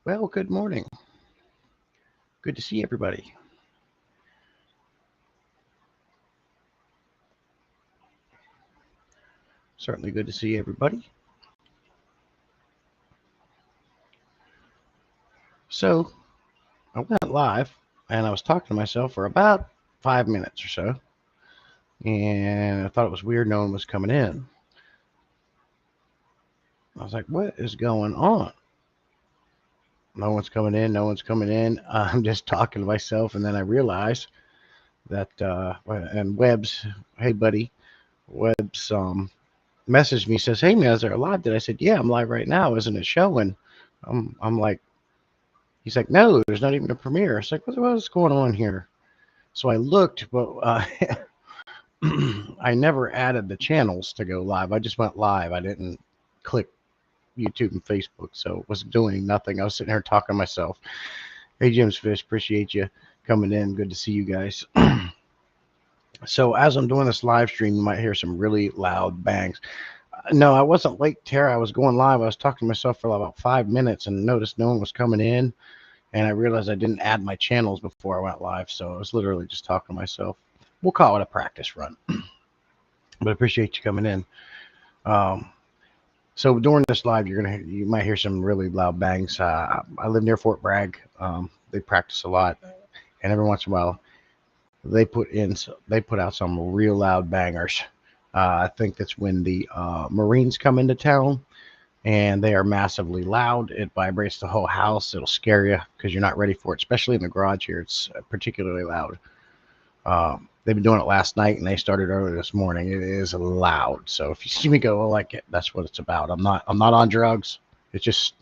Well, good morning. Good to see everybody. Certainly good to see everybody. So, I went live and I was talking to myself for about 5 minutes or so. And I thought it was weird no one was coming in. I was like, what is going on? No one's coming in. No one's coming in. I'm just talking to myself. And then I realized that, and Webbs, hey, buddy, Webbs messaged me, says, hey, man, is there a live? Did I said, yeah, I'm live right now. Isn't it showing? I'm like, he's like, no, there's not even a premiere. I was like, what's going on here? So I looked, but I never added the channels to go live. I just went live. I didn't click YouTube and Facebook, so it wasn't doing nothing. I was sitting here talking to myself. Hey, Jim's Fish, appreciate you coming in. Good to see you guys. So as I'm doing this live stream, you might hear some really loud bangs. No, I wasn't late, Tara. I was going live. I was talking to myself for about 5 minutes and noticed no one was coming in. And I realized I didn't add my channels before I went live, so I was literally just talking to myself. We'll call it a practice run, but I appreciate you coming in. So during this live, you might hear some really loud bangs. I live near Fort Bragg. They practice a lot, and every once in a while, they put out some real loud bangers. I think that's when the Marines come into town, and they are massively loud. It vibrates the whole house. It'll scare you because you're not ready for it, especially in the garage here. It's particularly loud. They've been doing it last night, and they started early this morning. It is loud. So if you see me go like it, that's what it's about. I'm not on drugs. It's just,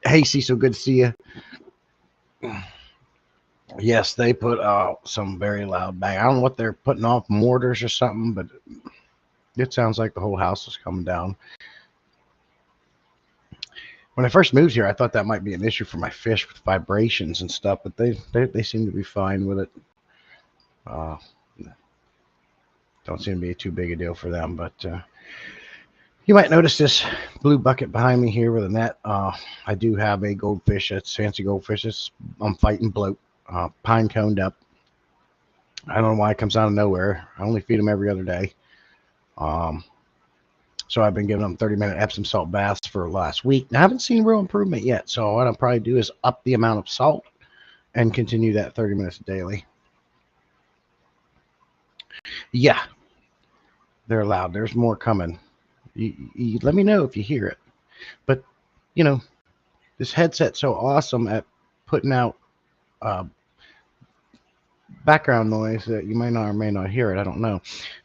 hey, Cecil, good to see you. Yes, they put out some very loud bang. I don't know what they're putting off, mortars or something, but it sounds like the whole house is coming down. When I first moved here, I thought that might be an issue for my fish with vibrations and stuff, but they seem to be fine with it. Don't seem to be too big a deal for them, but you might notice this blue bucket behind me here with a net. I do have a goldfish. It's fancy goldfish. I'm fighting bloat, pine coned up. I don't know why it comes out of nowhere. I only feed them every other day. So I've been giving them 30-minute Epsom salt baths for last week. I haven't seen real improvement yet. So what I'll probably do is up the amount of salt and continue that 30 minutes daily. Yeah, they're loud. There's more coming. You let me know if you hear it. But, you know, this headset's so awesome at putting out background noise that you may not or may not hear it. I don't know.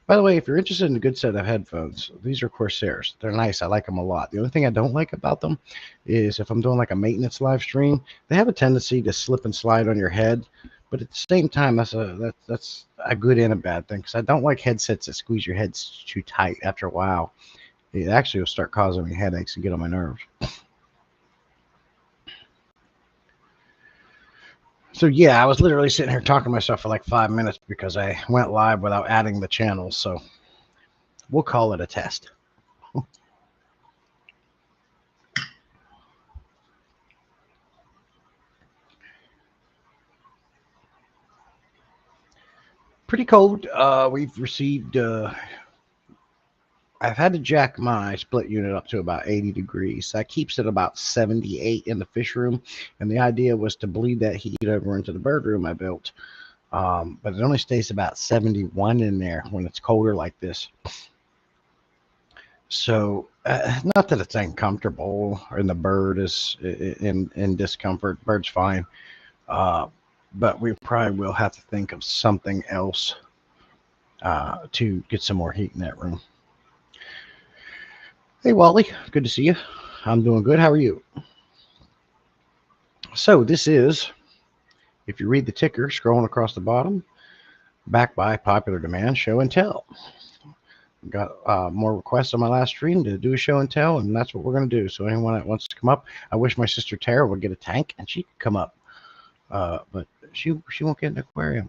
By the way, if you're interested in a good set of headphones, these are Corsairs. They're nice. I like them a lot. The only thing I don't like about them is if I'm doing like a maintenance live stream, they have a tendency to slip and slide on your head. But at the same time, that's a good and a bad thing, because I don't like headsets that squeeze your head too tight. After a while, it actually will start causing me headaches and get on my nerves. So yeah, I was literally sitting here talking to myself for like 5 minutes because I went live without adding the channels. So we'll call it a test. Pretty cold. We've received. I've had to jack my split unit up to about 80 degrees. That keeps it about 78 in the fish room, and the idea was to bleed that heat over into the bird room I built. But it only stays about 71 in there when it's colder like this. So, not that it's uncomfortable or the bird is in discomfort. Bird's fine. But we probably will have to think of something else to get some more heat in that room. Hey, Wally, good to see you. I'm doing good. How are you? So this is, if you read the ticker scrolling across the bottom, backed by popular demand, show and tell. Got more requests on my last stream to do a show and tell, and that's what we're going to do. So anyone that wants to come up, I wish my sister Tara would get a tank and she could come up, but she won't get an aquarium.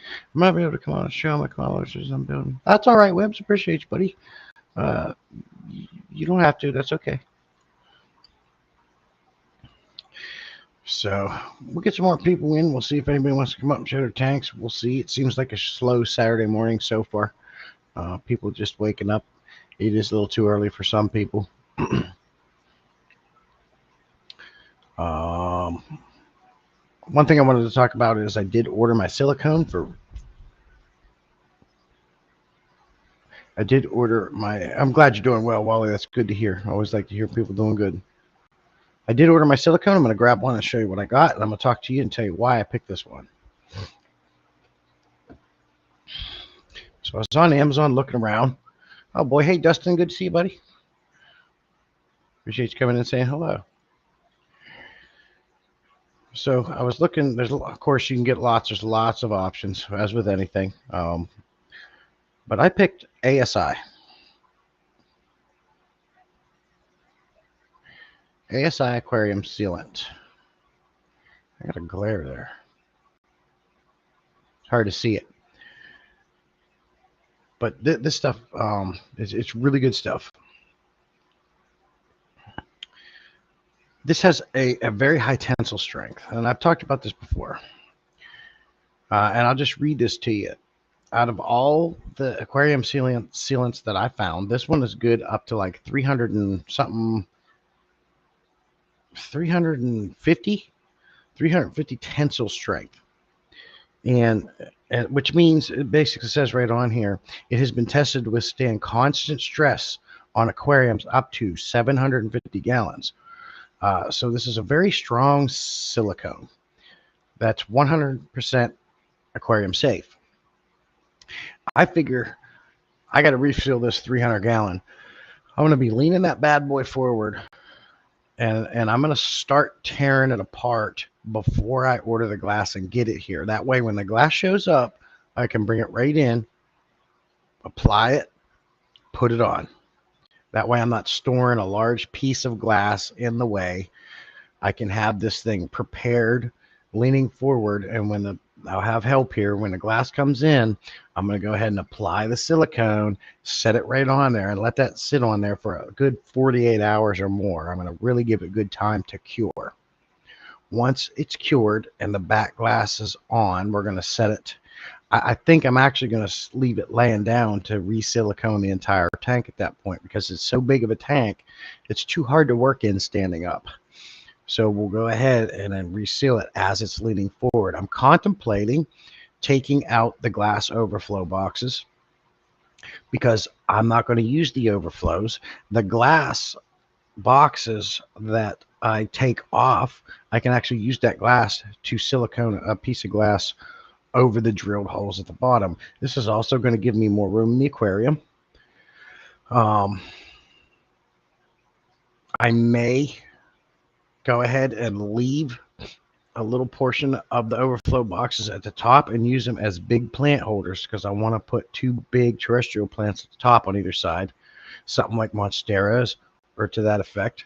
I might be able to come on and show my colors I'm building. That's all right, Webbs. Appreciate you, buddy. You don't have to. That's okay. So we'll get some more people in. We'll see if anybody wants to come up and show their tanks. We'll see. It seems like a slow Saturday morning so far. People just waking up. It is a little too early for some people. One thing I wanted to talk about is I did order my silicone for. I'm glad you're doing well, Wally. That's good to hear. I always like to hear people doing good. I did order my silicone. I'm going to grab one and show you what I got, and I'm going to talk to you and tell you why I picked this one. So I was on Amazon looking around. Oh boy, hey Dustin, good to see you, buddy. Appreciate you coming in and saying hello. So I was looking. Of course, you can get There's lots of options, as with anything. But I picked ASI. ASI Aquarium Sealant. I got a glare there. It's hard to see it. But this stuff, it's really good stuff. This has a very high tensile strength, and I've talked about this before. And I'll just read this to you. Out of all the aquarium sealants that I found, this one is good up to like 300 and something, 350 tensile strength. And which means it basically says right on here, it has been tested to withstand constant stress on aquariums up to 750 gallons. So this is a very strong silicone that's 100% aquarium safe. I figure I got to refill this 300 gallon. I'm going to be leaning that bad boy forward, and I'm going to start tearing it apart before I order the glass and get it here. That way, when the glass shows up, I can bring it right in, apply it, put it on. That way, I'm not storing a large piece of glass in the way. I can have this thing prepared, leaning forward, and I'll have help here. When the glass comes in, I'm going to go ahead and apply the silicone, set it right on there, and let that sit on there for a good 48 hours or more. I'm going to really give it good time to cure. Once it's cured and the back glass is on, we're going to set it. I think I'm actually going to leave it laying down to re-silicone the entire tank at that point, because it's so big of a tank, it's too hard to work in standing up. So we'll go ahead and then reseal it as it's leaning forward. I'm contemplating taking out the glass overflow boxes because I'm not going to use the overflows. The glass boxes that I take off, I can actually use that glass to silicone a piece of glass over the drilled holes at the bottom. This is also going to give me more room in the aquarium. I may go ahead and leave a little portion of the overflow boxes at the top and use them as big plant holders, because I want to put 2 big terrestrial plants at the top on either side, something like monsteras or to that effect.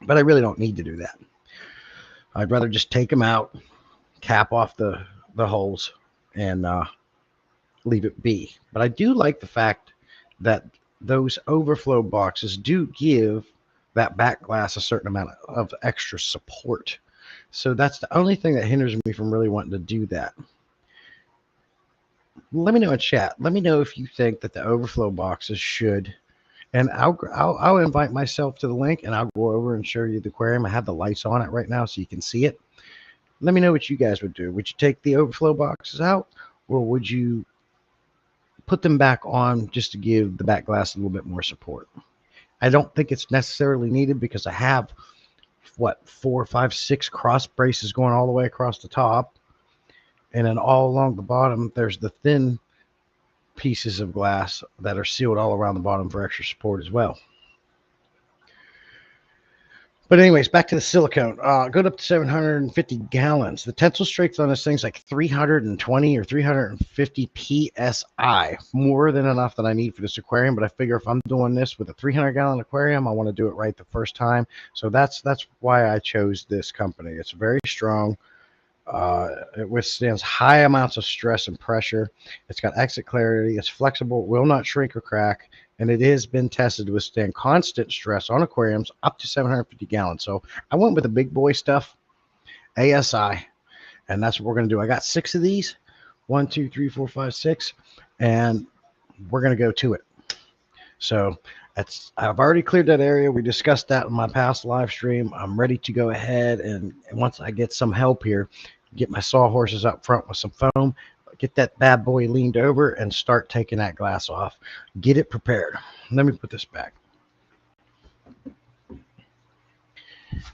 But I really don't need to do that. I'd rather just take them out, cap off the holes, and leave it be. But I do like the fact that those overflow boxes do give that back glass a certain amount of extra support. So that's the only thing that hinders me from really wanting to do that. Let me know in chat. Let me know if you think that the overflow boxes should, and I'll invite myself to the link, and I'll go over and show you the aquarium. I have the lights on it right now so you can see it. Let me know what you guys would do. Would you take the overflow boxes out, or would you put them back on just to give the back glass a little bit more support? I don't think it's necessarily needed, because I have 4, 5, 6 cross braces going all the way across the top, and then all along the bottom there's the thin pieces of glass that are sealed all around the bottom for extra support as well. But anyways, back to the silicone. Go up to 750 gallons. The tensile strength on this thing's like 320 or 350 psi, more than enough that I need for this aquarium. But I figure if I'm doing this with a 300-gallon aquarium, I want to do it right the first time. So that's why I chose this company. It's very strong. It withstands high amounts of stress and pressure. It's got exit clarity. It's flexible, will not shrink or crack, and it has been tested to withstand constant stress on aquariums up to 750 gallons. So I went with the big boy stuff. ASI, and that's what we're going to do. I got 6 of these, 1, 2, 3, 4, 5, 6, and we're going to go to it. So I've already cleared that area. We discussed that in my past live stream. I'm ready to go ahead, and once I get some help here, get my sawhorses up front with some foam, get that bad boy leaned over, and start taking that glass off. Get it prepared. Let me put this back.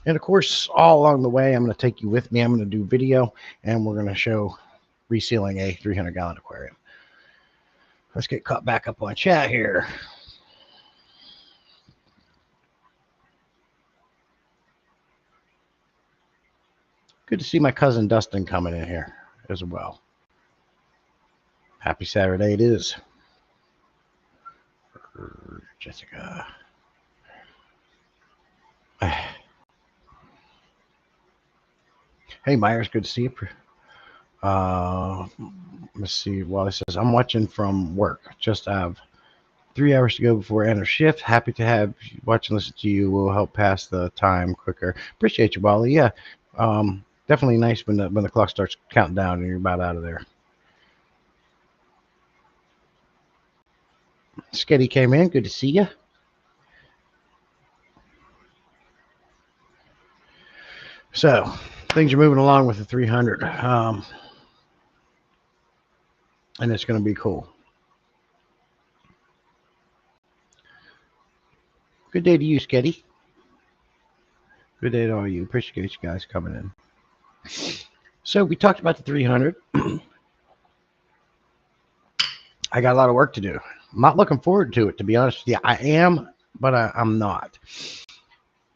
And of course, all along the way, I'm going to take you with me. I'm going to do video, and we're going to show resealing a 300-gallon aquarium. Let's get caught back up on chat here. Good to see my cousin Dustin coming in here as well. Happy Saturday it is. Jessica. Hey, Myers, good to see you. Let's see. Wally says, I'm watching from work. Just have 3 hours to go before end of shift. Happy to have you watch and listen to you. Will help pass the time quicker. Appreciate you, Wally. Yeah. Definitely nice when the clock starts counting down and you're about out of there. Sketty came in. Good to see you. So things are moving along with the 300, and it's going to be cool. Good day to you, Sketty. Good day to all you. Appreciate you guys coming in. So we talked about the 300. I got a lot of work to do. I'm not looking forward to it, to be honest with you. I am, but I'm not.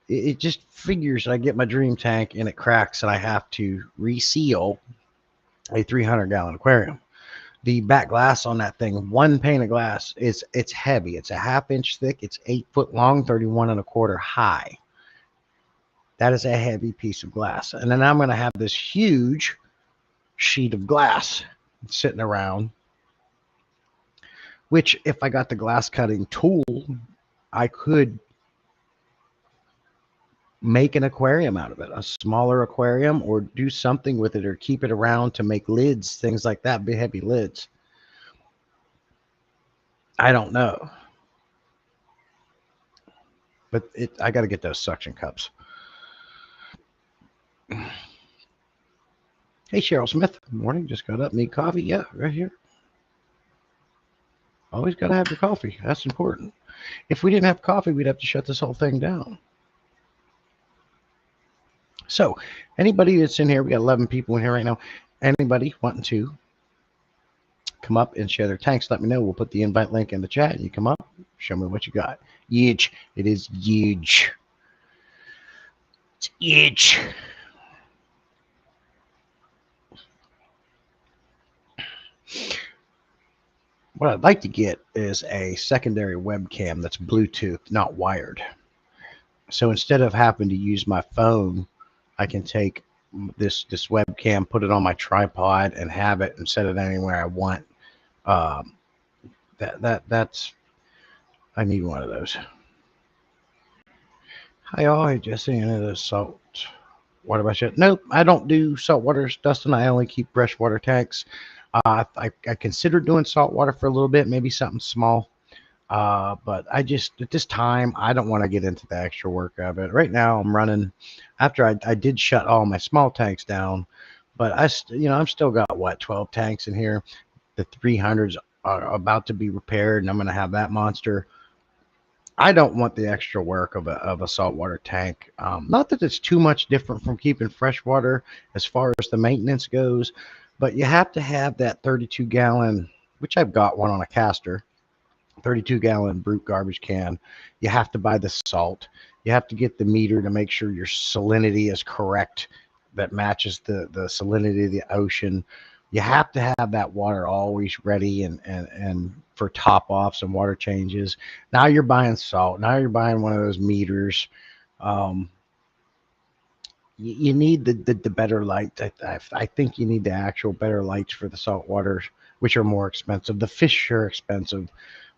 It just figures I get my dream tank and it cracks and I have to reseal a 300-gallon aquarium. The back glass on that thing, one pane of glass, it's heavy. It's a 1/2 inch thick. It's 8 foot long, 31 1/4 high. That is a heavy piece of glass. And then I'm going to have this huge sheet of glass sitting around, which if I got the glass cutting tool, I could make an aquarium out of it, a smaller aquarium, or do something with it, or keep it around to make lids, things like that, big heavy lids. I don't know. But I got to get those suction cups. Hey, Cheryl Smith. Morning. Just got up. Need coffee? Yeah, right here. Always got to have your coffee. That's important. If we didn't have coffee, we'd have to shut this whole thing down. So anybody that's in here, we got 11 people in here right now. Anybody wanting to come up and share their tanks, let me know. We'll put the invite link in the chat. You come up, show me what you got. Huge. It is huge. It's huge. What I'd like to get is a secondary webcam that's Bluetooth, not wired. So instead of having to use my phone, I can take this webcam, put it on my tripod, and have it and set it anywhere I want. That's I need one of those. Hi all. Hey Jesse, any of those salt water by shit? Nope, I don't do salt waters, Dustin. I only keep freshwater tanks. I considered doing salt water for a little bit, maybe something small. But I just, at this time, I don't want to get into the extra work of it. Right now, I'm running, after I did shut all my small tanks down, but I'm still got, what, 12 tanks in here. The 300s are about to be repaired, and I'm going to have that monster. I don't want the extra work of a saltwater tank. Not that it's too much different from keeping freshwater as far as the maintenance goes, but you have to have that 32-gallon, which I've got one on a caster, 32-gallon brute garbage can. You have to buy the salt. You have to get the meter to make sure your salinity is correct, that matches the salinity of the ocean. You have to have that water always ready and for top offs and water changes. Now you're buying salt. Now you're buying one of those meters. You need the better light. I think you need the actual better lights for the salt waters, which are more expensive. The fish are expensive,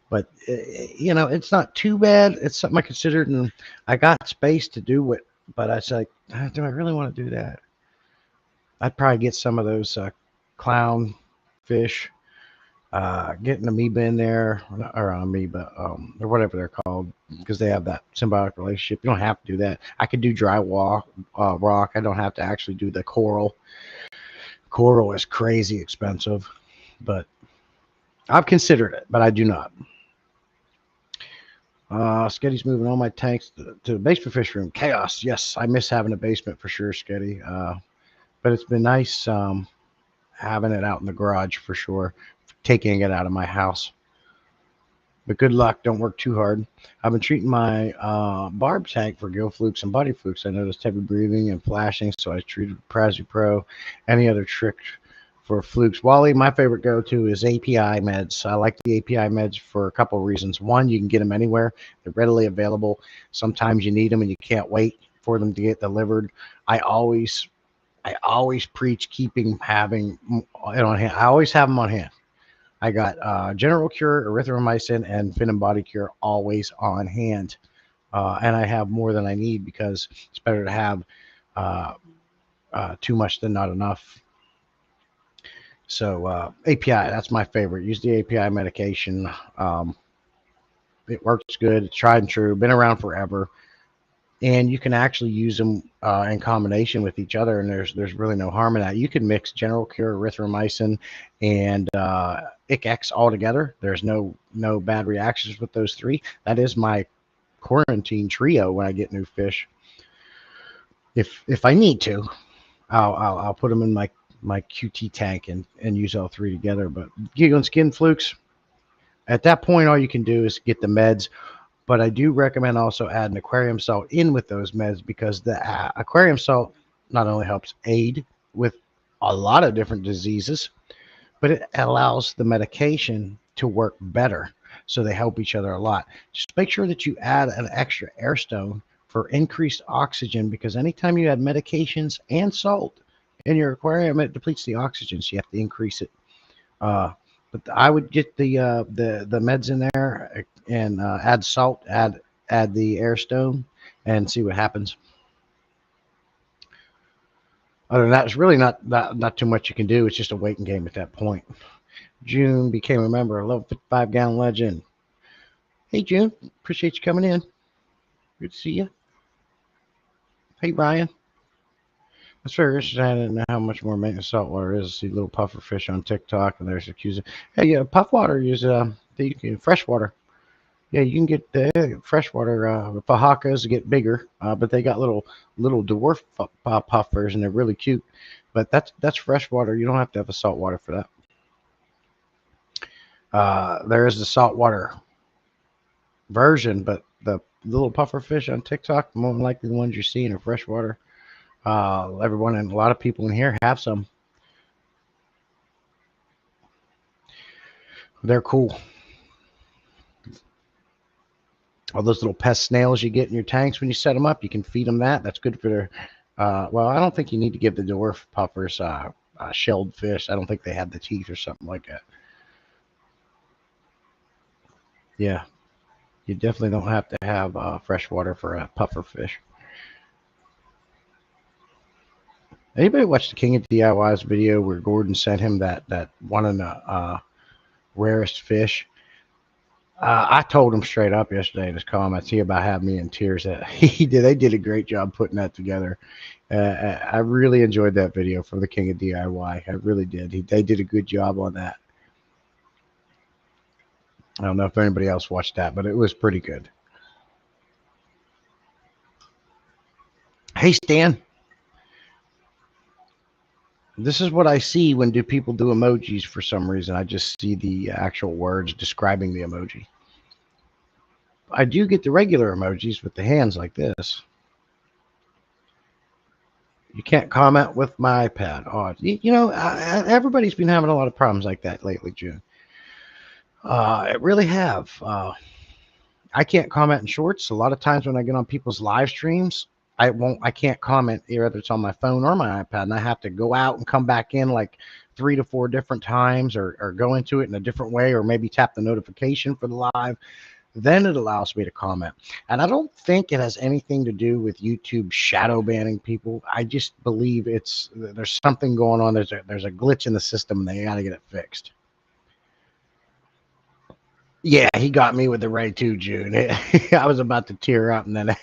but it's not too bad. It's something I considered, and I got space to do it. But I was like, do I really want to do that? I'd probably get some of those clown fish, get an amoeba in there, or amoeba, or whatever they're called, because they have that symbiotic relationship. You don't have to do that. I could do dry rock. I don't have to actually do the coral. Coral is crazy expensive, but I've considered it, but I do not. Sketty's moving all my tanks to the basement fish room. Chaos. Yes, I miss having a basement for sure, Sketty. But it's been nice having it out in the garage for sure, taking it out of my house. But good luck. Don't work too hard. I've been treating my barb tank for gill flukes and body flukes. I noticed heavy breathing and flashing, so I treated Prazi Pro. Any other trick for flukes? Wally, my favorite go-to is API meds. I like the API meds for a couple of reasons. One, you can get them anywhere. They're readily available. Sometimes you need them and you can't wait for them to get delivered. I always preach having it on hand. I always have them on hand. I got General Cure, erythromycin, and Fin and Body Cure always on hand. And I have more than I need because it's better to have too much than not enough. So API, that's my favorite. Use the API medication. It works good. It's tried and true. Been around forever. And you can actually use them in combination with each other, and there's really no harm in that. You can mix General Cure, erythromycin, and ICX all together. There's no bad reactions with those three. That is my quarantine trio when I get new fish. If I need to, I'll put them in my QT tank and use all three together. But giggle and skin flukes, at that point, all you can do is get the meds. But I do recommend also adding aquarium salt in with those meds, because the aquarium salt not only helps aid with a lot of different diseases, but it allows the medication to work better. So they help each other a lot. Just make sure that you add an extra air stone for increased oxygen, because anytime you add medications and salt in your aquarium, it depletes the oxygen. So you have to increase it. But I would get the meds in there and add salt, add the air stone, and see what happens. Other than that, there's really not too much you can do. It's just a waiting game at that point. June became a member. 1155 gallon legend. Hey June, appreciate you coming in. Good to see you. Hey Brian. That's very interesting. I didn't know how much more maintenance saltwater is. I see little puffer fish on TikTok, and there's accusing. Hey, puff water is freshwater. Yeah, you can get the freshwater fajakas get bigger, but they got little dwarf puffers, and they're really cute. But that's freshwater. You don't have to have a saltwater for that. There is the saltwater version, but the little puffer fish on TikTok, more than likely the ones you're seeing are freshwater. Everyone and a lot of people in here have some. They're cool. All those little pest snails you get in your tanks when you set them up, you can feed them that. That's good for their. Well, I don't think you need to give the dwarf puffers shelled fish. I don't think they have the teeth or something like that. Yeah, you definitely don't have to have fresh water for a puffer fish. Anybody watch the King of DIY's video where Gordon sent him that one of the rarest fish? I told him straight up yesterday in his comments about having me in tears. That they did a great job putting that together. I really enjoyed that video from the King of DIY. I really did. They did a good job on that. I don't know if anybody else watched that, but it was pretty good. Hey, Stan. This is what I see when people do emojis for some reason. I just see the actual words describing the emoji. I do get the regular emojis with the hands like this. You can't comment with my iPad. Oh, everybody's been having a lot of problems like that lately, June. It really have. I can't comment in shorts. A lot of times when I get on people's live streams, I can't comment either. It's on my phone or my iPad, and I have to go out and come back in like 3 to 4 different times, or go into it in a different way, or maybe tap the notification for the live. then it allows me to comment. And I don't think it has anything to do with YouTube shadow banning people. I just believe there's something going on. There's a glitch in the system and they got to get it fixed. Yeah, he got me with the Ray too, June. I was about to tear up, and then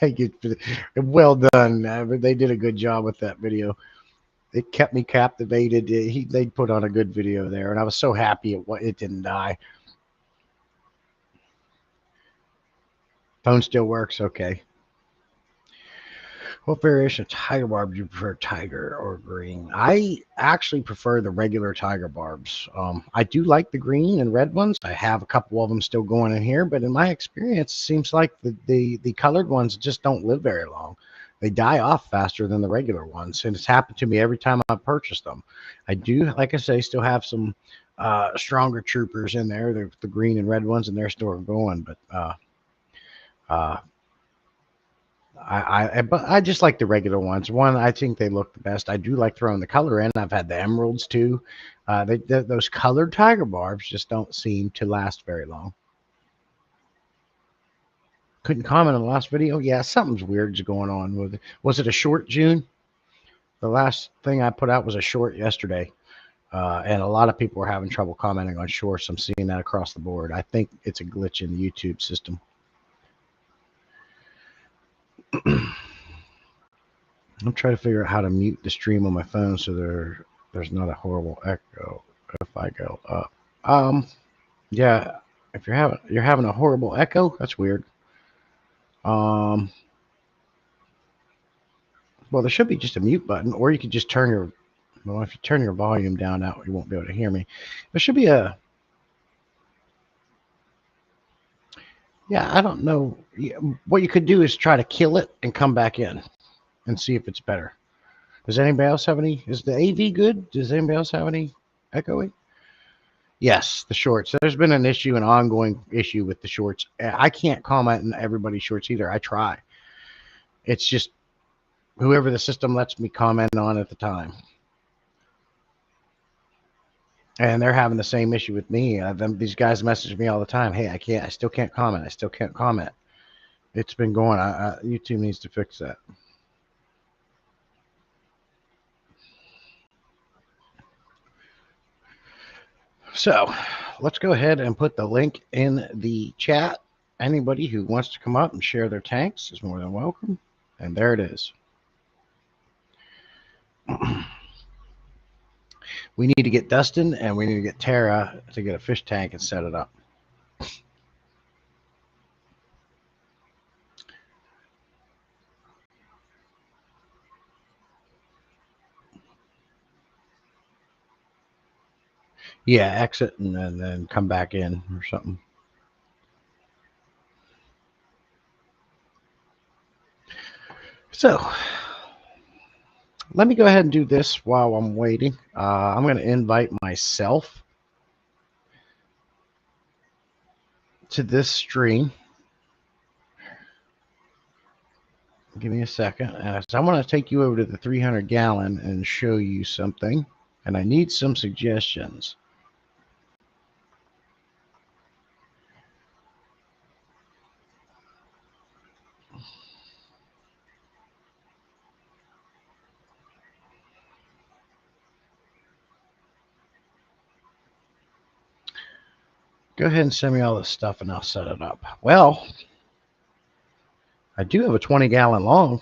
well done. They did a good job with that video. It kept me captivated. They put on a good video there, and I was so happy it didn't die. Phone still works, okay. What variation of tiger barb do you prefer, tiger or green? I actually prefer the regular tiger barbs. I do like the green and red ones. I have a couple of them still going in here, but in my experience, it seems like the colored ones just don't live very long. They die off faster than the regular ones, and it's happened to me every time I purchased them. I do, like I say, still have some stronger troopers in there, the green and red ones, and they're still going, but uh, but I just like the regular ones. One, I think they look the best. I do like throwing the color in. I've had the emeralds too. Those colored tiger barbs just don't seem to last very long. Couldn't comment on the last video. Yeah, something's weird's going on with it. Was it a short, June? The last thing I put out was a short yesterday, and a lot of people were having trouble commenting on shorts. I'm seeing that across the board. I think it's a glitch in the YouTube system. I'm trying to figure out how to mute the stream on my phone so there's not a horrible echo if I go up. Yeah, if you're having a horrible echo, that's weird. Well, there should be just a mute button, or you could just turn your, well, if you turn your volume down out, you won't be able to hear me. There should be a, yeah, I don't know. What you could do is try to kill it and come back in and see if it's better. Does anybody else have any? Is the AV good? Does anybody else have any echoing? Yes, the shorts. There's been an ongoing issue with the shorts. I can't comment on everybody's shorts either. I try. It's just whoever the system lets me comment on at the time. And they're having the same issue with me. These guys message me all the time. Hey, I still can't comment. I still can't comment. It's been going. YouTube needs to fix that. So let's go ahead and put the link in the chat. Anybody who wants to come up and share their tanks is more than welcome. And there it is. We need to get Dustin and we need to get Tara to get a fish tank and set it up. Yeah, exit and then come back in or something. So let me go ahead and do this while I'm waiting. I'm going to invite myself to this stream. Give me a second. So I want to take you over to the 300 gallon and show you something. And I need some suggestions. Go ahead and send me all this stuff and I'll set it up. Well, I do have a 20 gallon long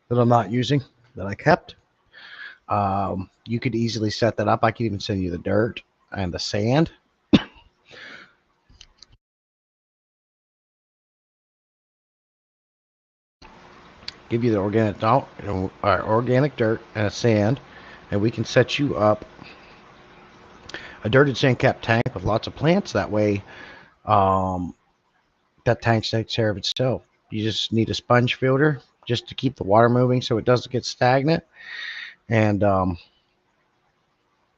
that I'm not using that I kept. You could easily set that up. I could even send you the dirt and the sand. Give you the organic dirt and a sand, and we can set you up a dirted sand cap tank with lots of plants. That way, that tank takes care of itself. You just need a sponge filter just to keep the water moving so it doesn't get stagnant. And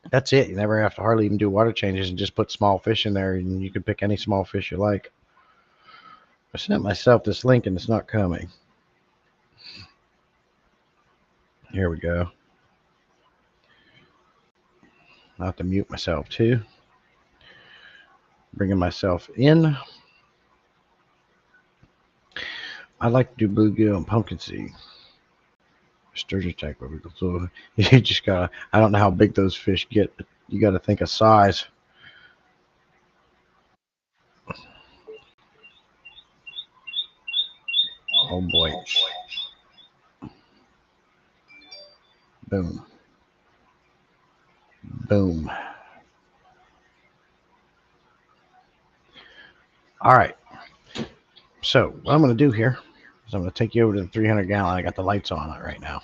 that's it. You never have to hardly even do water changes and just put small fish in there, and you can pick any small fish you like. I sent myself this link and it's not coming. Here we go. I'll have to mute myself too. Bringing myself in. I like to do bluegill and pumpkin seed. Sturgeon tank would be cool. So you just gotta, I don't know how big those fish get, but you gotta think of size. Oh boy. Boom. Boom. All right. So what I'm gonna do here is I'm gonna take you over to the 300 gallon. I got the lights on it right now.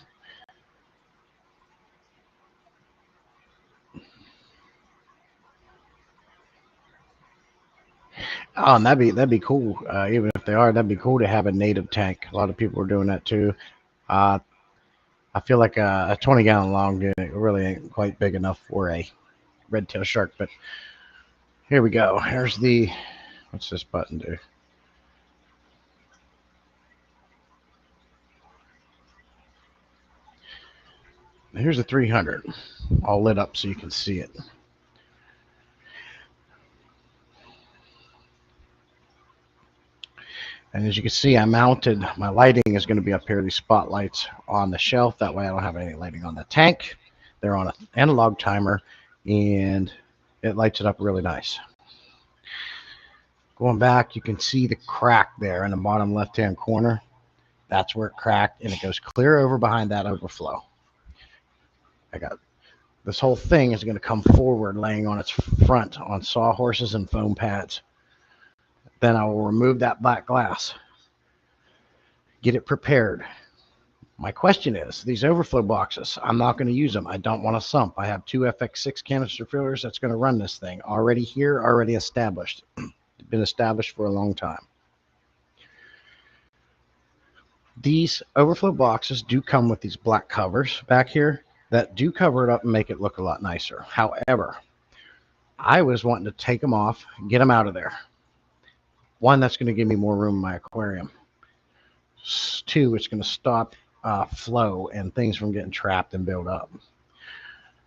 Oh, and that'd be cool. Even if they are, that'd be cool to have a native tank. A lot of people are doing that too. Uh, I feel like a 20 gallon long unit really ain't quite big enough for a red tail shark. But here we go. Here's the, what's this button do? Here's the 300, all lit up so you can see it. And as you can see, I mounted, my lighting is going to be up here, these spotlights on the shelf. That way I don't have any lighting on the tank. They're on an analog timer, and it lights it up really nice. Going back, you can see the crack there in the bottom left-hand corner. That's where it cracked, and it goes clear over behind that overflow. I got this whole thing is going to come forward, laying on its front on sawhorses and foam pads. Then I will remove that black glass, get it prepared. My question is, these overflow boxes, I'm not going to use them. I don't want a sump. I have two FX6 canister fillers that's going to run this thing. Already here, already established. Been established for a long time. These overflow boxes do come with these black covers back here that do cover it up and make it look a lot nicer. However, I was wanting to take them off, get them out of there. One, that's going to give me more room in my aquarium. Two, it's going to stop flow and things from getting trapped and build up.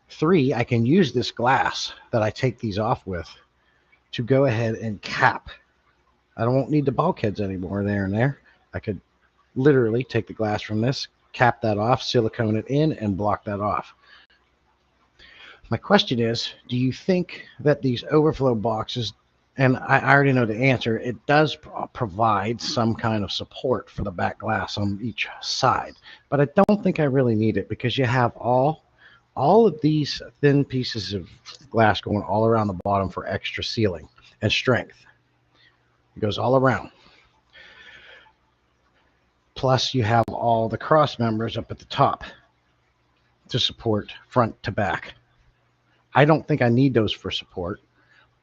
Three, I can use this glass that I take these off with to go ahead and cap. I don't need the bulkheads anymore there and there. I could literally take the glass from this, cap that off, silicone it in, and block that off. My question is, do you think that these overflow boxes, and I already know the answer, it does provide some kind of support for the back glass on each side, but I don't think I really need it because you have all of these thin pieces of glass going all around the bottom for extra sealing and strength. It goes all around. Plus, you have all the cross members up at the top to support front to back. I don't think I need those for support,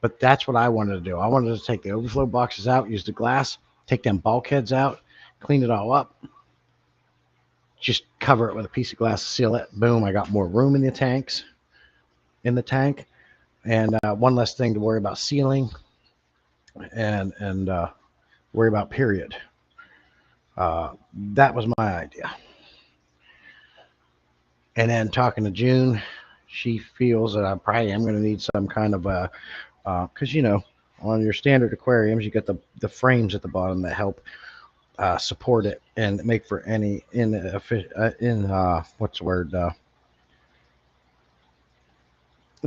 but that's what I wanted to do. I wanted to take the overflow boxes out, use the glass, take them bulkheads out, clean it all up, just cover it with a piece of glass, seal it. Boom, I got more room in the tank, and one less thing to worry about sealing and worry about, period. That was my idea. And then talking to June, she feels that I probably am going to need some kind of a, because on your standard aquariums, you got the frames at the bottom that help support it and make for any what's the word,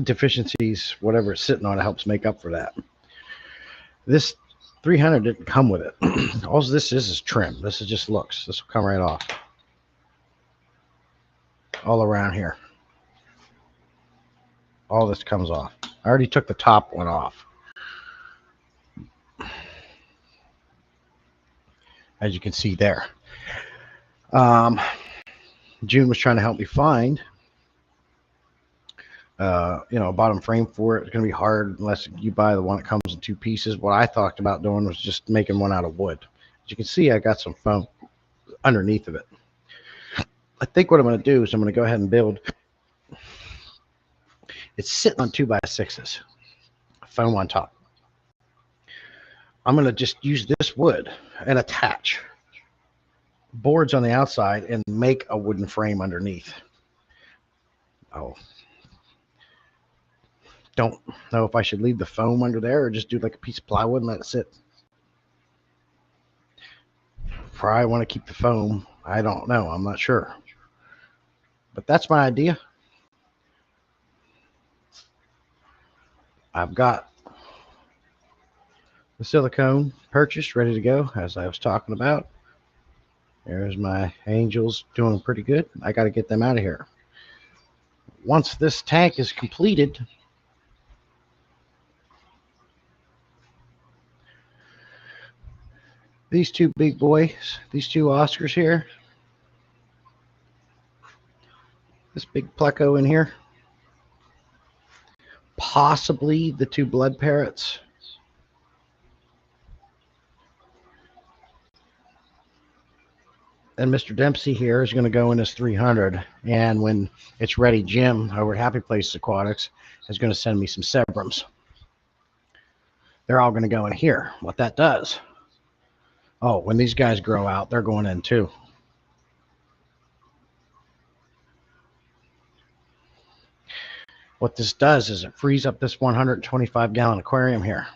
deficiencies, whatever it's sitting on, it helps make up for that. This 300 didn't come with it. All this is trim. This is just looks. This will come right off. All around here. All this comes off. I already took the top one off. As you can see there. June was trying to help me find a bottom frame for it. It's going to be hard unless you buy the one that comes in two pieces. What I thought about doing was just making one out of wood. As you can see, I got some foam underneath of it. I think what I'm going to do is I'm going to go ahead and build. It's sitting on 2x6s, foam on top. I'm going to just use this wood and attach boards on the outside and make a wooden frame underneath. Oh, don't know if I should leave the foam under there or just do like a piece of plywood and let it sit. probably want to keep the foam. I don't know. I'm not sure. But that's my idea. I've got the silicone purchased, ready to go, as I was talking about. There's my angels doing pretty good. I got to get them out of here. Once this tank is completed, these two big boys, these two Oscars here, this big pleco in here, possibly the two blood parrots, and Mr. Dempsey here is going to go in his 300. And when it's ready, Jim over at Happy Place Aquatics is going to send me some Sebrums. They're all going to go in here. What that does, oh, when these guys grow out, they're going in too. What this does is it frees up this 125-gallon aquarium here.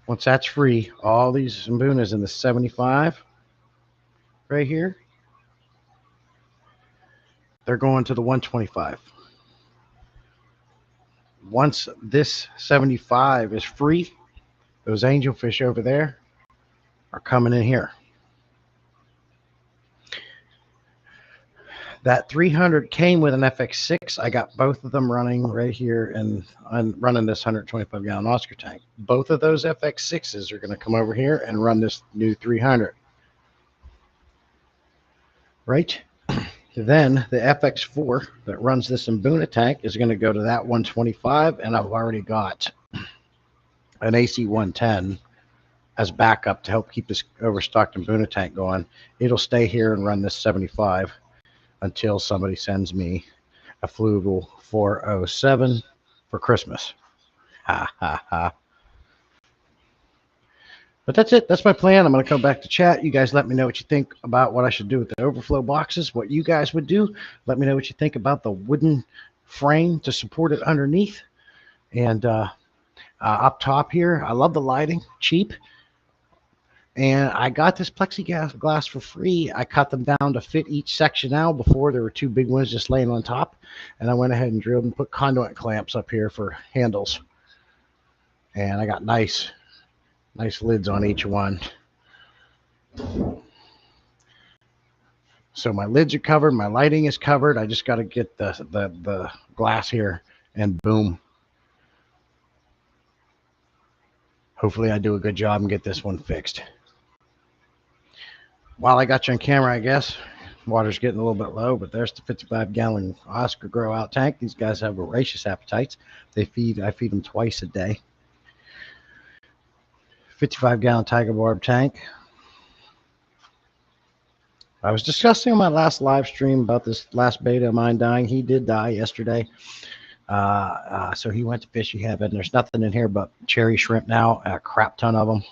Once that's free, all these Mbunas in the 75 right here, they're going to the 125. Once this 75 is free, those angelfish over there are coming in here. That 300 came with an FX6. I got both of them running right here, and I'm running this 125-gallon Oscar tank. Both of those FX6s are going to come over here and run this new 300. Right? Then the FX4 that runs this Mbuna tank is going to go to that 125, and I've already got an AC110 as backup to help keep this overstocked Mbuna tank going. It'll stay here and run this 75 until somebody sends me a Fluval 407 for Christmas. Ha, ha, ha. But that's it. That's my plan. I'm going to come back to chat. You guys let me know what you think about what I should do with the overflow boxes, what you guys would do. Let me know what you think about the wooden frame to support it underneath. And up top here, I love the lighting. Cheap. And I got this plexiglass for free. I cut them down to fit each section now. Before, there were two big ones just laying on top. And I went ahead and drilled and put conduit clamps up here for handles. And I got nice lids on each one. So my lids are covered. My lighting is covered. I just got to get the glass here, and boom. Hopefully I do a good job and get this one fixed. While I got you on camera, I guess, water's getting a little bit low, but there's the 55-gallon Oscar grow out tank. These guys have voracious appetites. I feed them twice a day. 55-gallon Tiger Barb tank. I was discussing on my last live stream about this last beta of mine dying. He did die yesterday. So he went to Fishy Heaven. There's nothing in here but cherry shrimp now, a crap ton of them.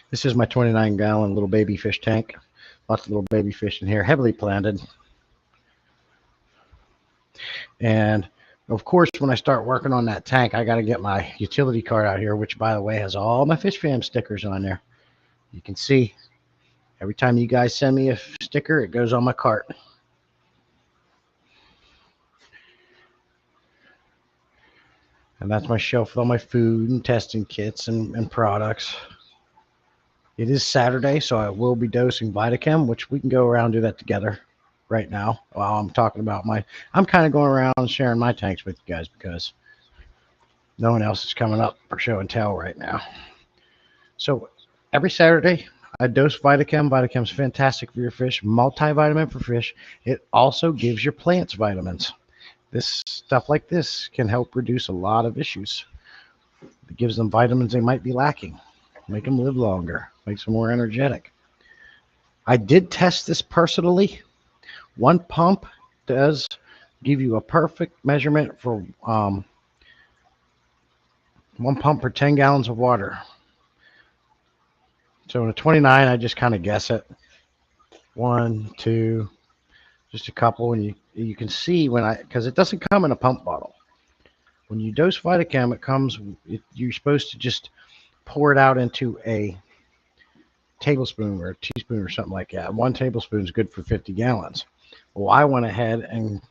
This is my 29-gallon little baby fish tank. Lots of little baby fish in here, heavily planted. And of course, when I start working on that tank, I got to get my utility card out here, which, by the way, has all my Fish Fam stickers on there. You can see every time you guys send me a sticker, it goes on my cart. And that's my shelf with all my food and testing kits and products. It is Saturday, so I will be dosing Vitachem, which we can go around and do that together right now while I'm talking about I'm kind of going around and sharing my tanks with you guys because no one else is coming up for show and tell right now. So every Saturday, I dose Vitachem. Vitachem's fantastic for your fish, multivitamin for fish. It also gives your plants vitamins. This stuff like this can help reduce a lot of issues. It gives them vitamins they might be lacking, make them live longer, makes them more energetic. I did test this personally. One pump does give you a perfect measurement for one pump per 10 gallons of water. So in a 29, I just kind of guess it. 1, 2, just a couple, and you can see because it doesn't come in a pump bottle. When you dose Vitachem, you're supposed to just pour it out into a tablespoon or a teaspoon or something like that. 1 tablespoon is good for 50 gallons. Well, I went ahead and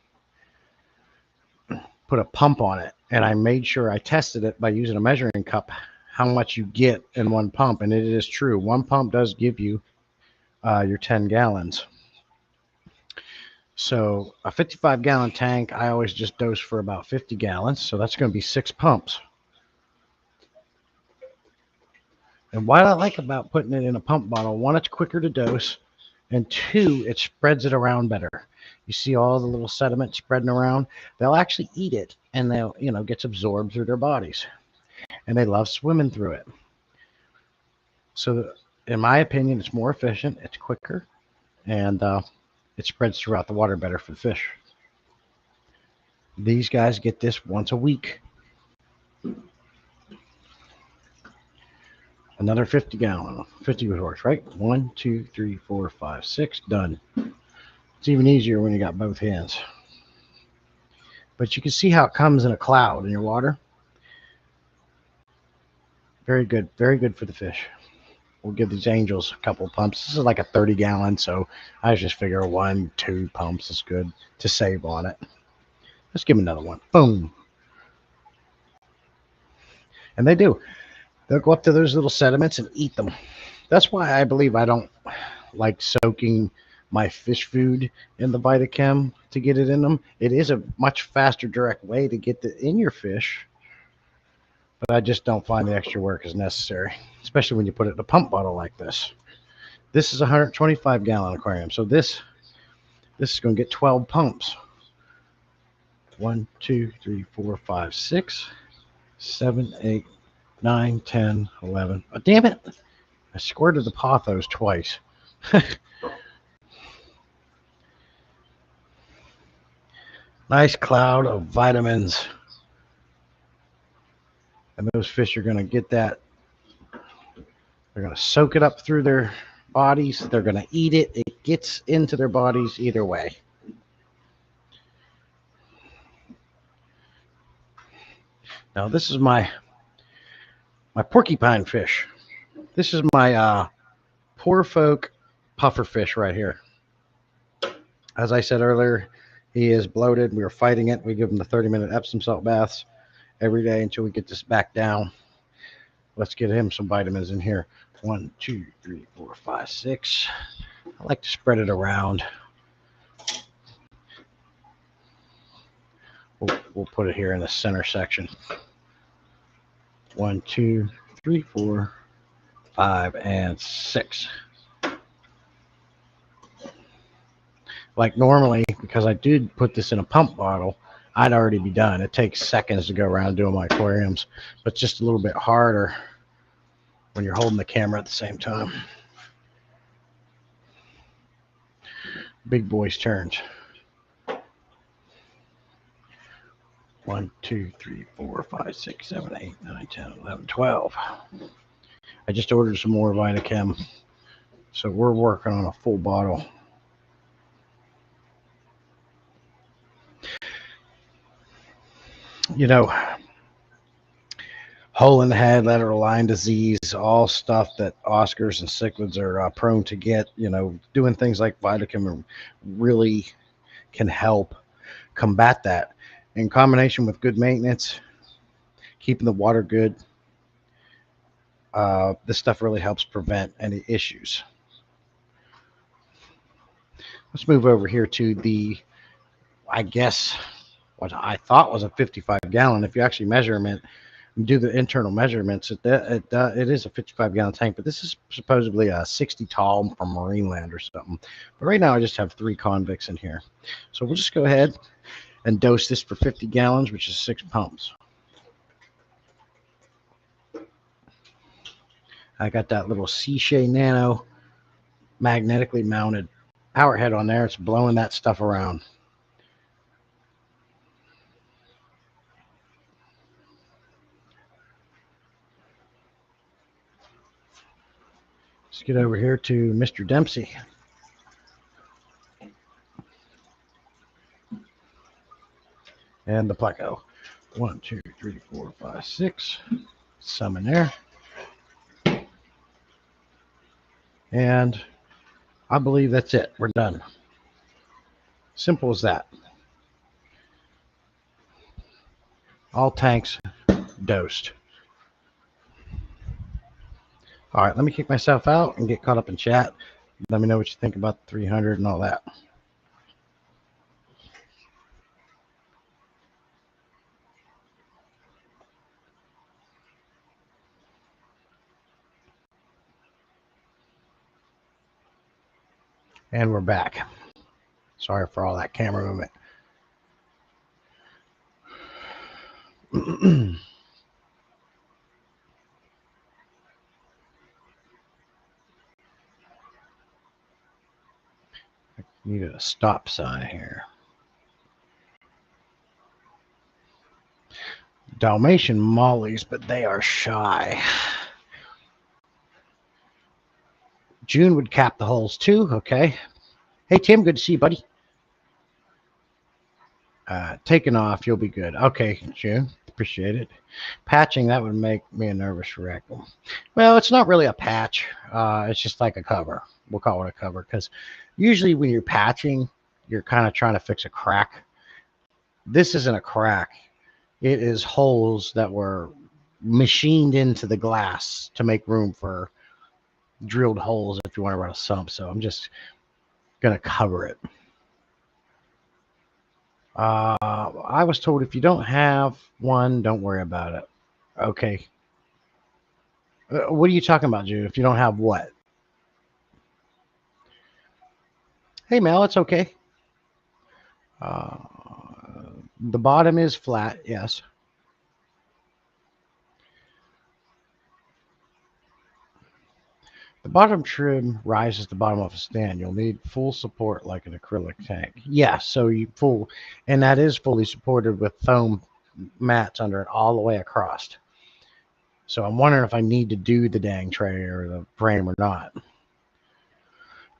put a pump on it, and I made sure I tested it by using a measuring cup how much you get in one pump, and it is true. One pump does give you your 10 gallons. So a 55-gallon tank, I always just dose for about 50 gallons, so that's going to be 6 pumps. And what I like about putting it in a pump bottle, one, it's quicker to dose, and two, it spreads it around better. You see all the little sediment spreading around. They'll actually eat it, and they'll, gets absorbed through their bodies, and they love swimming through it. So, in my opinion, it's more efficient, it's quicker, and it spreads throughout the water better for the fish. These guys get this once a week. Another 50-gallon. 50 would work, right? 1, 2, 3, 4, 5, 6. Done. It's even easier when you got both hands. But you can see how it comes in a cloud in your water. Very good. Very good for the fish. We'll give these angels a couple pumps. This is like a 30-gallon, so I just figure 1, 2 pumps is good to save on it. Let's give them another one. Boom. And they do. They'll go up to those little sediments and eat them. That's why I believe I don't like soaking my fish food in the Vitachem to get it in them. It is a much faster, direct way to get it in your fish, but I just don't find the extra work as necessary, especially when you put it in a pump bottle like this. This is a 125-gallon aquarium, so this is going to get 12 pumps. 1, 2, 3, 4, 5, 6, 7, 8, 9, 10, 11. Oh, damn it. I squirted the pothos twice. Nice cloud of vitamins. And those fish are going to get that. They're going to soak it up through their bodies. They're going to eat it. It gets into their bodies either way. Now, this is my porcupine fish. This is my poor folk puffer fish right here. As I said earlier, he is bloated. We are fighting it. We give him the 30-minute Epsom salt baths every day until we get this back down. Let's get him some vitamins in here. 1, 2, 3, 4, 5, 6. I like to spread it around. We'll put it here in the center section. 1, 2, 3, 4, 5, and 6. Like normally, because I did put this in a pump bottle, I'd already be done. It takes seconds to go around doing my aquariums, but just a little bit harder when you're holding the camera at the same time. Big boy's turns. 1, 2, 3, 4, 5, 6, 7, 8, 9, 10, 11, 12. I just ordered some more Vitachem, so we're working on a full bottle. Hole in the head, lateral line disease, all stuff that Oscars and cichlids are prone to get. Doing things like Vitachem really can help combat that. In combination with good maintenance, keeping the water good, this stuff really helps prevent any issues. Let's move over here to the, I guess, what I thought was a 55-gallon. If you actually measure them and do the internal measurements, it is a 55-gallon tank, but this is supposedly a 60 tall from Marineland or something. But right now I just have 3 convicts in here. So we'll just go ahead and dose this for 50 gallons, which is 6 pumps. I got that little Seashea Nano magnetically mounted power head on there. It's blowing that stuff around. Let's get over here to Mr. Dempsey. And the Pleco. 1, 2, 3, 4, 5, 6. Some in there. And I believe that's it. We're done. Simple as that. All tanks dosed. All right, let me kick myself out and get caught up in chat. Let me know what you think about the 300 and all that. And we're back. Sorry for all that camera movement. I needed a stop sign here. Dalmatian mollies, but they are shy. June would cap the holes too. Okay. Hey, Tim, good to see you, buddy. Taking off, you'll be good. Okay, June, appreciate it. Patching, that would make me a nervous wreck. Well, it's not really a patch. It's just like a cover. We'll call it a cover because usually when you're patching, you're kind of trying to fix a crack. This isn't a crack. It is holes that were machined into the glass to make room for drilled holes if you want to run a sump. So I'm just going to cover it. I was told if you don't have one, don't worry about it. Okay. What are you talking about, Jude? If you don't have what? Hey, Mel, it's okay. The bottom is flat, yes. The bottom trim rises the bottom of a stand. You'll need full support like an acrylic tank. Yeah, so you full, and that is fully supported with foam mats under it all the way across. So I'm wondering if I need to do the dang tray or the frame or not.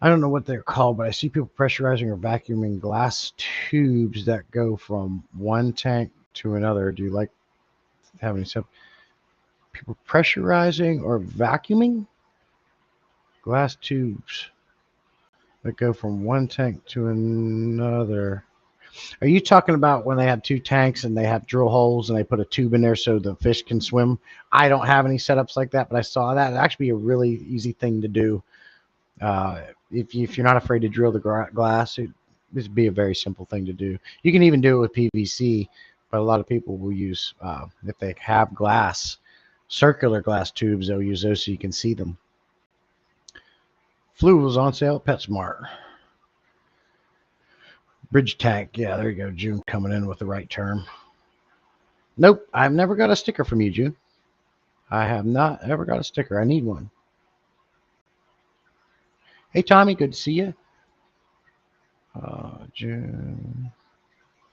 I don't know what they're called, but I see people pressurizing or vacuuming glass tubes that go from one tank to another. Do you like having some people pressurizing or vacuuming glass tubes that go from one tank to another? Are you talking about when they have two tanks and they have drill holes and they put a tube in there so the fish can swim? I don't have any setups like that, but I saw that. It'd actually be a really easy thing to do. If you're not afraid to drill the glass, it would be a very simple thing to do. You can even do it with PVC, but a lot of people will use, if they have glass, circular glass tubes, they'll use those so you can see them. Fluids on sale at PetSmart. Bridge tank. Yeah, there you go. June coming in with the right term. Nope, I've never got a sticker from you, June. I have not ever got a sticker. I need one. Hey, Tommy, good to see you. June.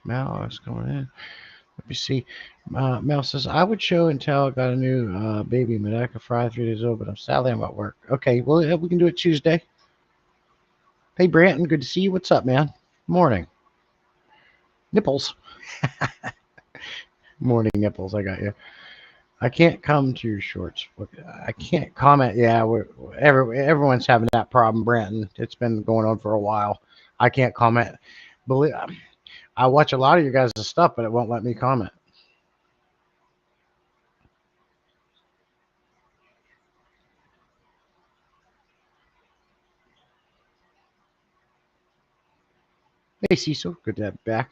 Mal is coming in. Let me see. Mel says, I would show and tell. Got a new baby Medaka Fry, 3 days old, but sadly I'm at work. Okay, well, we can do it Tuesday. Hey, Branton, good to see you. What's up, man? Morning. Nipples. Morning, nipples. I got you. I can't come to your shorts. I can't comment. Yeah, everyone's having that problem, Branton. It's been going on for a while. I can't comment. Believe I watch a lot of your guys' stuff, but it won't let me comment. Hey, Cecil, good to have you back.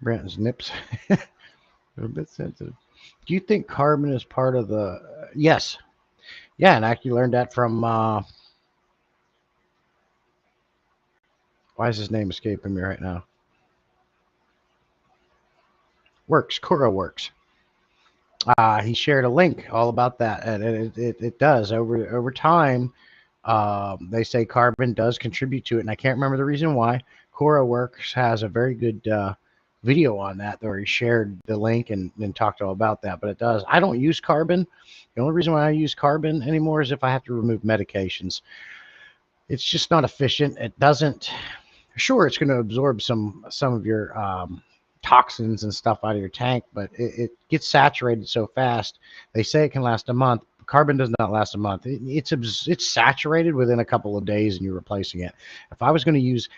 Branton's nips. A bit sensitive. Do you think carbon is part of the? Yes. Yeah, and I actually learned that from. Why is his name escaping me right now? Works. Kuro Works. He shared a link all about that, and it does over time. They say carbon does contribute to it, and I can't remember the reason why. Cora Works has a very good video on that where he shared the link and talked all about that, but it does. I don't use carbon. The only reason why I use carbon anymore is if I have to remove medications. It's just not efficient. It doesn't. Sure, it's going to absorb some of your toxins and stuff out of your tank, but it gets saturated so fast. They say it can last a month. Carbon does not last a month. It's saturated within a couple of days, and you're replacing it. If I was going to use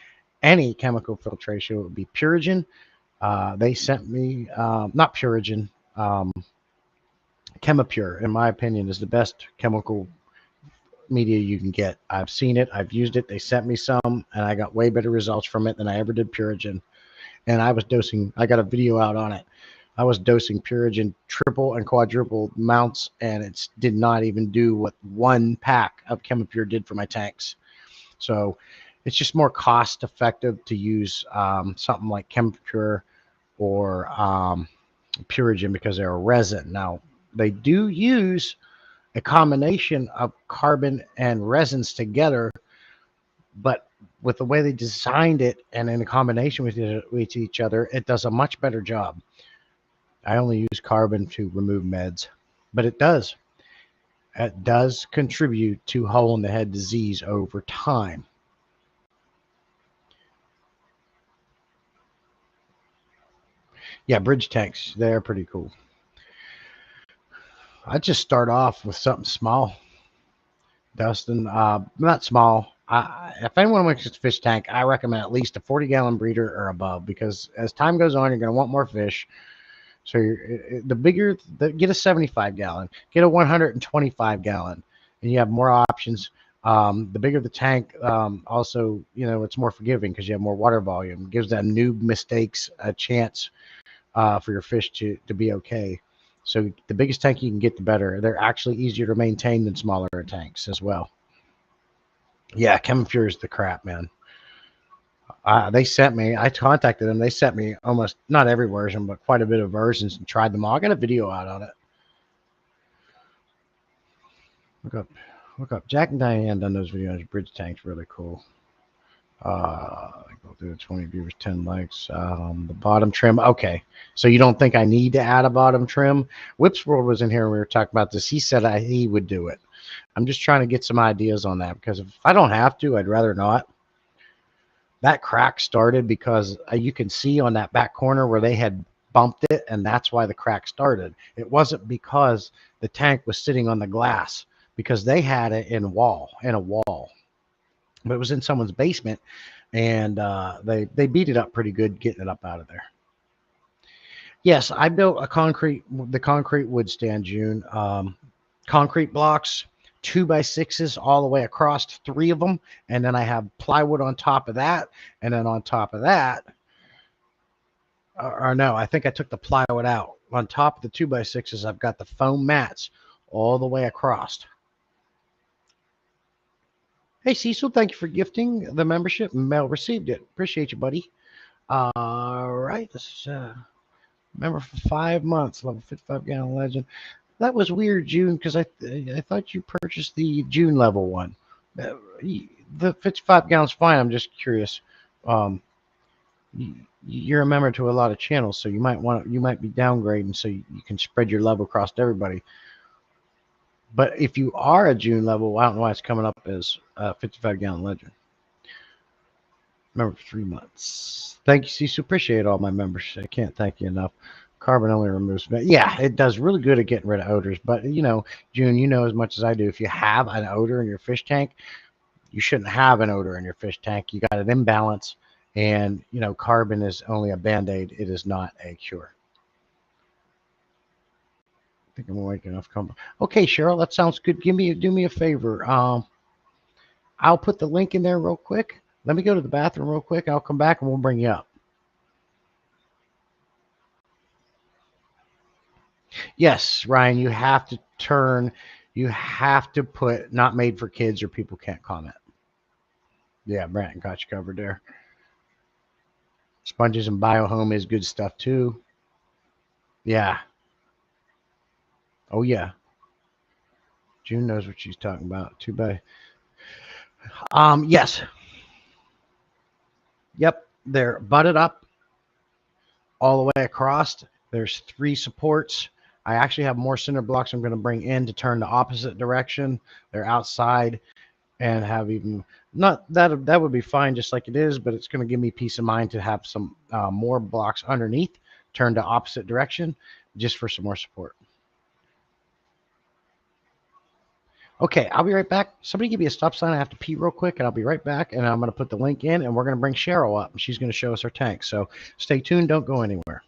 any chemical filtration, it would be Purigen. They sent me not Purigen, Chemipure. In my opinion, is the best chemical media you can get. I've seen it. I've used it. They sent me some, and I got way better results from it than I ever did Purigen. And I was dosing. I got a video out on it. I was dosing Purigen triple and quadruple mounts, and it did not even do what one pack of Chemipure did for my tanks. So it's just more cost effective to use something like Chemipure or Purigen because they're a resin. Now, they do use a combination of carbon and resins together, but with the way they designed it and in a combination with each other, it does a much better job. I only use carbon to remove meds, but it does contribute to hole in the head disease over time. Yeah, bridge tanks, they're pretty cool. I just start off with something small, Dustin. Not small. If anyone wants a fish tank, I recommend at least a 40-gallon breeder or above, because as time goes on, you're going to want more fish. So the bigger, get a 75-gallon, get a 125-gallon, and you have more options. The bigger the tank, also, it's more forgiving because you have more water volume. It gives them new mistakes a chance for your fish to be okay. So the biggest tank you can get, the better. They're actually easier to maintain than smaller tanks as well. Yeah, Chemipure is the crap, man. They sent me, I contacted them. They sent me almost not every version, but quite a bit of versions and tried them all. I got a video out on it. Look up. Jack and Diane done those videos. Bridge tanks, really cool. I'll do 20 viewers, 10 likes. The bottom trim. Okay. So you don't think I need to add a bottom trim? Whips World was in here when we were talking about this. He said he would do it. I'm just trying to get some ideas on that, because if I don't have to, I'd rather not. That crack started because you can see on that back corner where they had bumped it, and that's why the crack started. It wasn't because the tank was sitting on the glass, because they had it in a wall, but it was in someone's basement, and they beat it up pretty good getting it up out of there. Yes, I built the concrete wood stand, June. Concrete blocks, 2x6s all the way across, 3 of them, and then I have plywood on top of that, and then on top of that, or no, I think I took the plywood out. On top of the 2x6s, I've got the foam mats all the way across. Hey, Cecil, thank you for gifting the membership. Mel received it. Appreciate you, buddy. All right, this is member for 5 months, level 55-gallon legend. That was weird, June, because I thought you purchased the June level one. The 55 gallons fine. I'm just curious. You're a member to a lot of channels, so you might be downgrading so you can spread your love across to everybody. But if you are a June level, I don't know why it's coming up as 55-gallon legend. Member for 3 months. Thank you, Cecil. Appreciate all my members. I can't thank you enough. Carbon only removes, but yeah, it does really good at getting rid of odors. But June, as much as I do, if you have an odor in your fish tank, you shouldn't have an odor in your fish tank. You got an imbalance, and carbon is only a band-aid. It is not a cure. I think I'm awake enough. Okay, Cheryl, that sounds good. Do me a favor. I'll put the link in there real quick. Let me go to the bathroom real quick. I'll come back and we'll bring you up. Yes, Ryan, you have to put not made for kids or people can't comment. Yeah, Brandon got you covered there. Sponges and BioHome is good stuff too. Yeah. Oh yeah. June knows what she's talking about. Too bad. Yes. Yep, they're butted up all the way across. There's 3 supports. I actually have more cinder blocks I'm going to bring in to turn the opposite direction. They're outside and have even not that would be fine just like it is, but it's going to give me peace of mind to have some more blocks underneath turned the opposite direction just for some more support. Okay, I'll be right back. Somebody give me a stop sign. I have to pee real quick, and I'll be right back. And I'm going to put the link in, and we're going to bring Cheryl up, and she's going to show us her tank. So stay tuned. Don't go anywhere.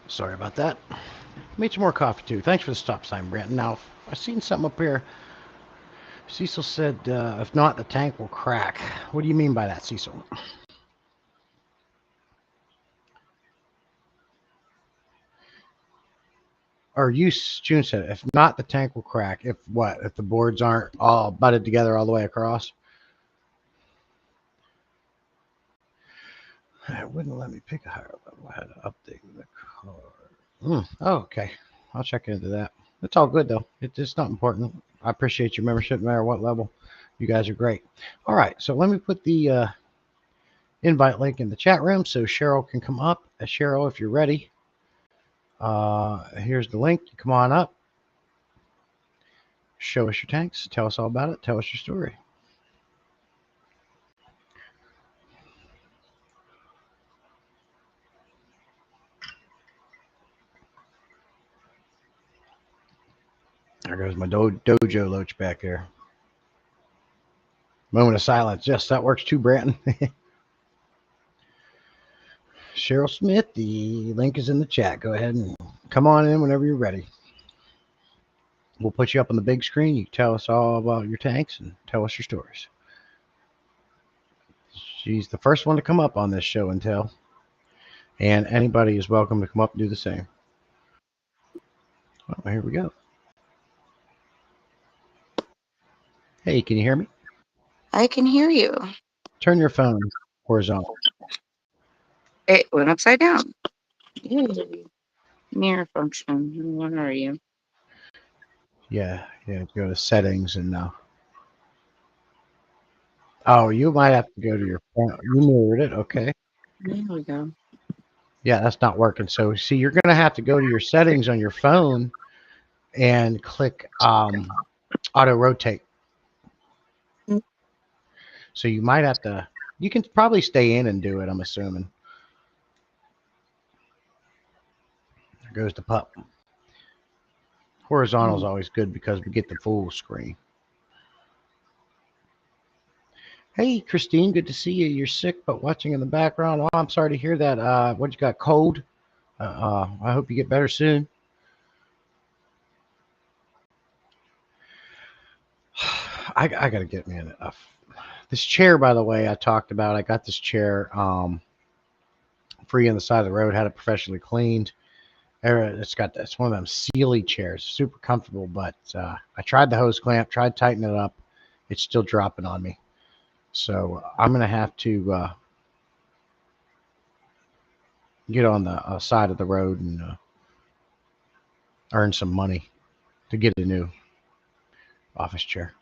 Sorry about that. Made some more coffee too. Thanks for the stop sign, Brent. Now, I seen something up here. Cecil said, if not, the tank will crack. What do you mean by that, Cecil? Or you, June said, if not, the tank will crack. If what? If the boards aren't all butted together all the way across? It wouldn't let me pick a higher level. I had to update the card. Oh, okay. I'll check into that. It's all good though. It's not important. I appreciate your membership no matter what level. You guys are great. All right, so let me put the invite link in the chat room so Cheryl can come up. Cheryl, if you're ready, here's the link. Come on up. Show us your tanks. Tell us all about it. Tell us your story. There goes my dojo loach back there. Moment of silence. Yes, that works too, Branton. Cheryl Smith, the link is in the chat. Go ahead and come on in whenever you're ready. We'll put you up on the big screen. You tell us all about your tanks and tell us your stories. She's the first one to come up on this show and tell. And anybody is welcome to come up and do the same. Oh, here we go. Hey, can you hear me? I can hear you. Turn your phone horizontal. It went upside down. Yay. Mirror function. Where are you? Yeah, go to settings and oh, you might have to go to your phone. You mirrored it, okay. There we go. Yeah, that's not working. So see, you're gonna have to go to your settings on your phone and click auto rotate. Mm. So you might have to, you can probably stay in and do it, I'm assuming. There goes the pup. Horizontal is always good because we get the full screen. Hey, Christine, good to see you. You're sick, but watching in the background. Oh, I'm sorry to hear that. What, you got, cold? I hope you get better soon. I got to get me this chair, by the way, I talked about. I got this chair free on the side of the road, had it professionally cleaned. It's one of them Sealy chairs, super comfortable, but I tried the hose clamp, tried tightening it up. It's still dropping on me. So I'm going to have to get on the side of the road and earn some money to get a new office chair.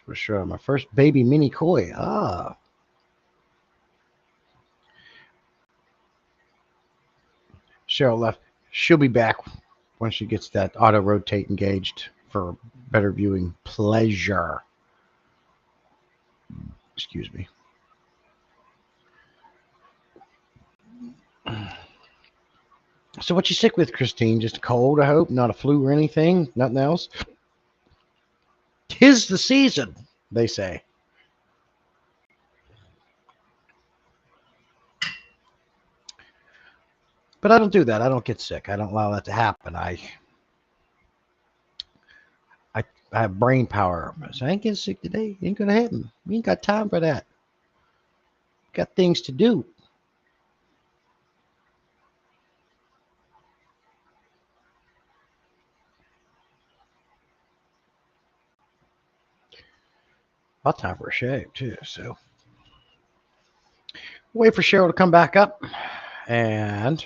For sure. My first baby mini koi. Ah. Cheryl left. She'll be back when she gets that auto rotate engaged for better viewing pleasure. Excuse me. So what you sick with, Christine? Just a cold, I hope? Not a flu or anything? Nothing else? 'Tis the season, they say. But I don't do that. I don't get sick. I don't allow that to happen. I have brain power. So I ain't getting sick today. Ain't gonna happen. We ain't got time for that. Got things to do. I'll time for a shave too. So wait for Cheryl to come back up. And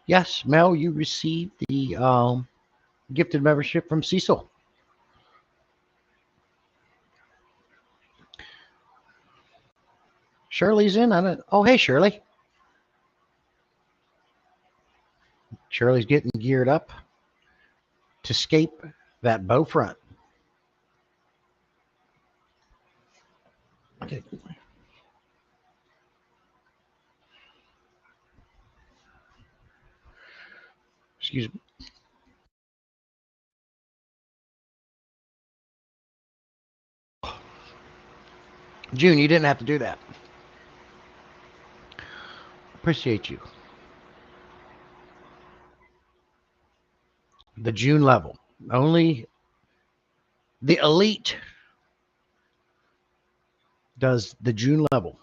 yes, Mel, you received the gifted membership from Cecil. Shirley's in. Oh, hey, Shirley. Shirley's getting geared up to escape that bow front. Okay. Excuse me. June, you didn't have to do that. Appreciate you. The June level. Only the elite does the June level.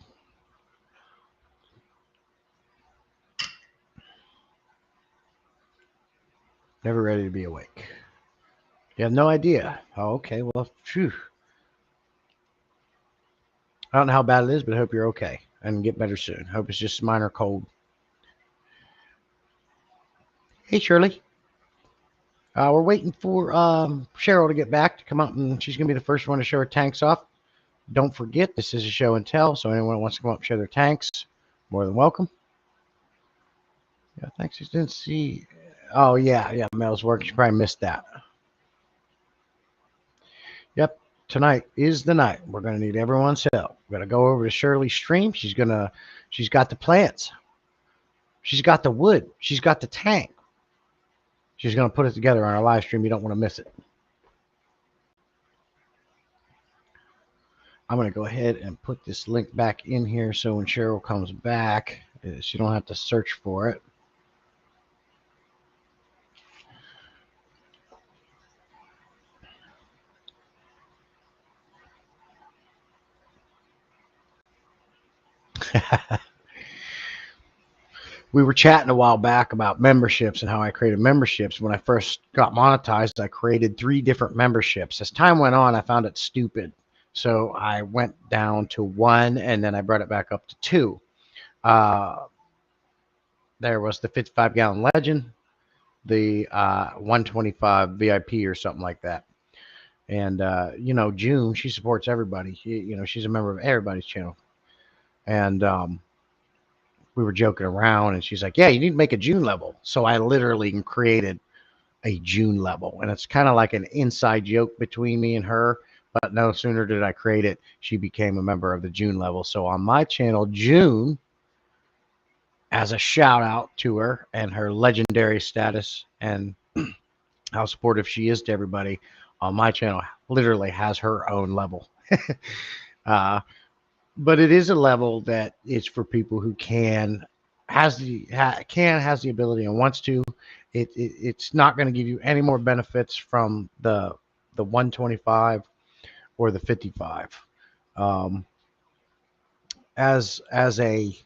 Never ready to be awake. You have no idea. Oh, okay. Well, phew. I don't know how bad it is, but I hope you're okay and get better soon. Hope it's just minor cold. Hey, Shirley. We're waiting for Cheryl to get back to come out, and she's going to be the first one to show her tanks off. Don't forget, this is a show and tell, so anyone who wants to come up and show their tanks, more than welcome. Yeah, thanks. I didn't see. Oh, yeah, Mel's working. She probably missed that. Yep, tonight is the night. We're going to need everyone's help. We're going to go over to Shirley's stream. She's got the plants. She's got the wood. She's got the tank. She's going to put it together on our live stream. You don't want to miss it. I'm going to go ahead and put this link back in here so when Cheryl comes back, she don't have to search for it. We were chatting a while back about memberships and how I created memberships. When I first got monetized, I created 3 different memberships. As time went on, I found it stupid. So I went down to 1, and then I brought it back up to 2. There was the 55-gallon legend, the 125 VIP or something like that. And, June, she supports everybody. She's a member of everybody's channel. And we were joking around, and she's like, yeah, you need to make a June level. So I literally created a June level. And it's kind of like an inside joke between me and her. But no sooner did I create it, she became a member of the June level. So on my channel, June, as a shout out to her and her legendary status and how supportive she is to everybody, on my channel literally has her own level. But it is a level that is for people who has the ability and wants to. It's not going to give you any more benefits from the 125 or the 55. As a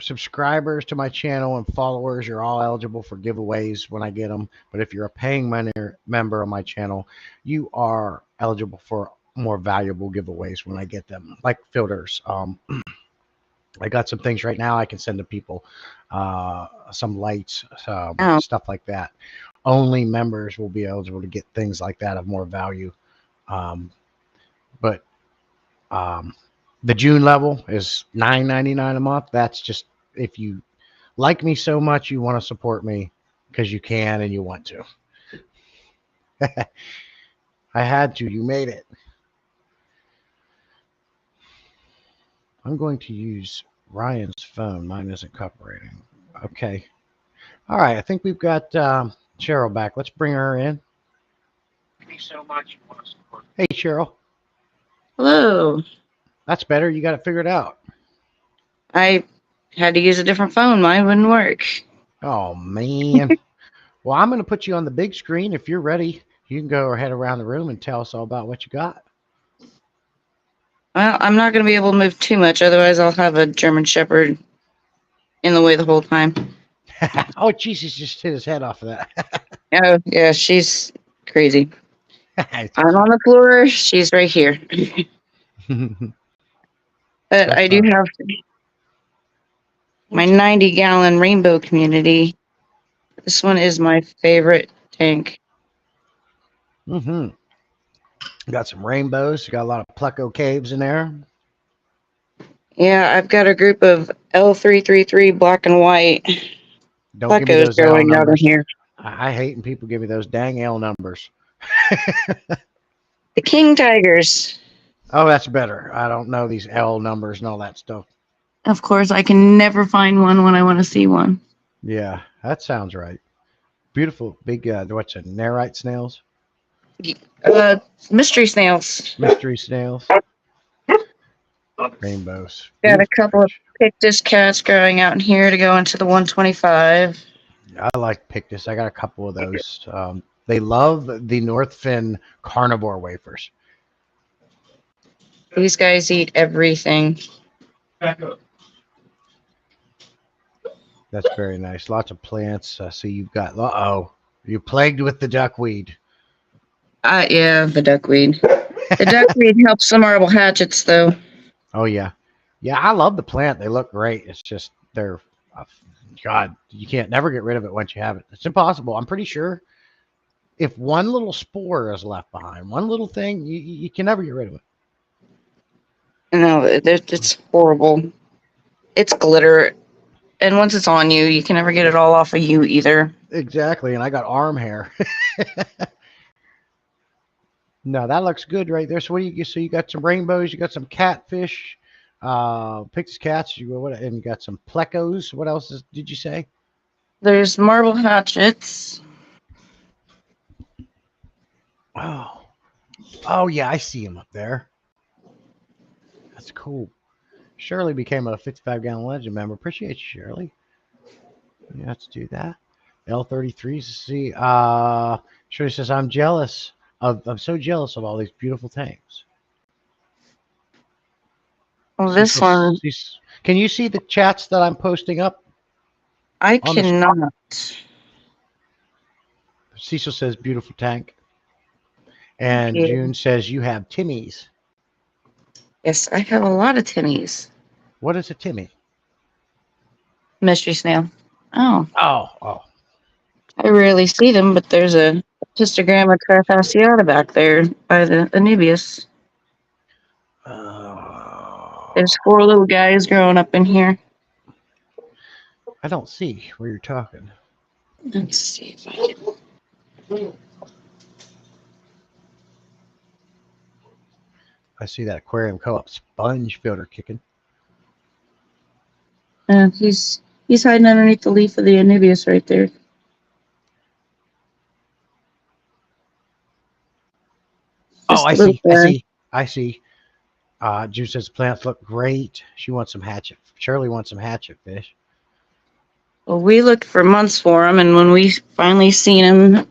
subscribers to my channel and followers, you're all eligible for giveaways when I get them. But if you're a paying member of my channel, you are eligible for more valuable giveaways when I get them, like filters. I got some things right now I can send to people, some lights, stuff like that. Only members will be eligible to get things like that of more value. But the June level is $9.99 a month. That's just if you like me so much, you want to support me because you can and you want to. I had to. You made it. I'm going to use Ryan's phone. Mine isn't cooperating. Okay. All right. I think we've got Cheryl back. Let's bring her in. Thank you so much. Hey, Cheryl. Hello. That's better. You got it figured out. I had to use a different phone. Mine wouldn't work. Oh, man. Well, I'm going to put you on the big screen. If you're ready, you can go ahead around the room and tell us all about what you got. Well, I'm not going to be able to move too much. Otherwise, I'll have a German Shepherd in the way the whole time. Oh, Jesus, just hit his head off of that. Oh, yeah, she's crazy. I'm on the floor. She's right here. But I do have my 90-gallon rainbow community. This one is my favorite tank. Got some rainbows. You got a lot of Pleco caves in there. Yeah, I've got a group of L333 black and white Don't give me Plecos those L going out in numbers. here. I hate when people give me those dang L numbers. The King Tigers. Oh, that's better. I don't know these L numbers and all that stuff. Of course, I can never find one when I want to see one. Yeah, that sounds right. Beautiful, big, what's it, Nerite snails? Mystery snails. Mystery snails. Rainbows. Got a couple of Pictus cats growing out in here to go into the 125. I like Pictus. I got a couple of those. They love the Northfin carnivore wafers. These guys eat everything. Back up. That's very nice. Lots of plants. So you've got, uh-oh. You plagued with the duckweed. Yeah, the duckweed. The duckweed helps the marble hatchets, though. Oh yeah, yeah. I love the plant. They look great. It's just they're, uh, God, you can't never get rid of it once you have it. It's impossible. I'm pretty sure if one little spore is left behind, one little thing, you can never get rid of it. No, it's horrible. It's glitter, and once it's on you, you can never get it all off of you either. Exactly. And I got arm hair. No, that looks good right there. So what do you? So you got some rainbows. You got some catfish. Pixie cats. You what? And you got some plecos. What else did you say? There's marble hatchets. Oh, oh yeah, I see him up there. That's cool. Shirley became a 55-gallon legend member. Appreciate you, Shirley. You have to do that. L33s. See, Shirley says I'm jealous. I'm so jealous of all these beautiful tanks. Well, this one, Can you see the chats that I'm posting up? I on the cannot. Cecil says beautiful tank. And Yeah. June says you have Timmy's. Yes, I have a lot of tinnies. What is a Timmy? Mystery snail. Oh, Oh. I rarely see them, but there's a histogram of Crafasciata back there by the Anubius. There's 4 little guys growing up in here. I don't see where you're talking. Let's see if I can. I see that aquarium co-op sponge filter kicking. He's hiding underneath the leaf of the Anubius right there. Oh, Just a little guy. I see. June says plants look great. She wants some hatchet. Shirley wants some hatchet fish. Well, we looked for months for him, and when we finally seen him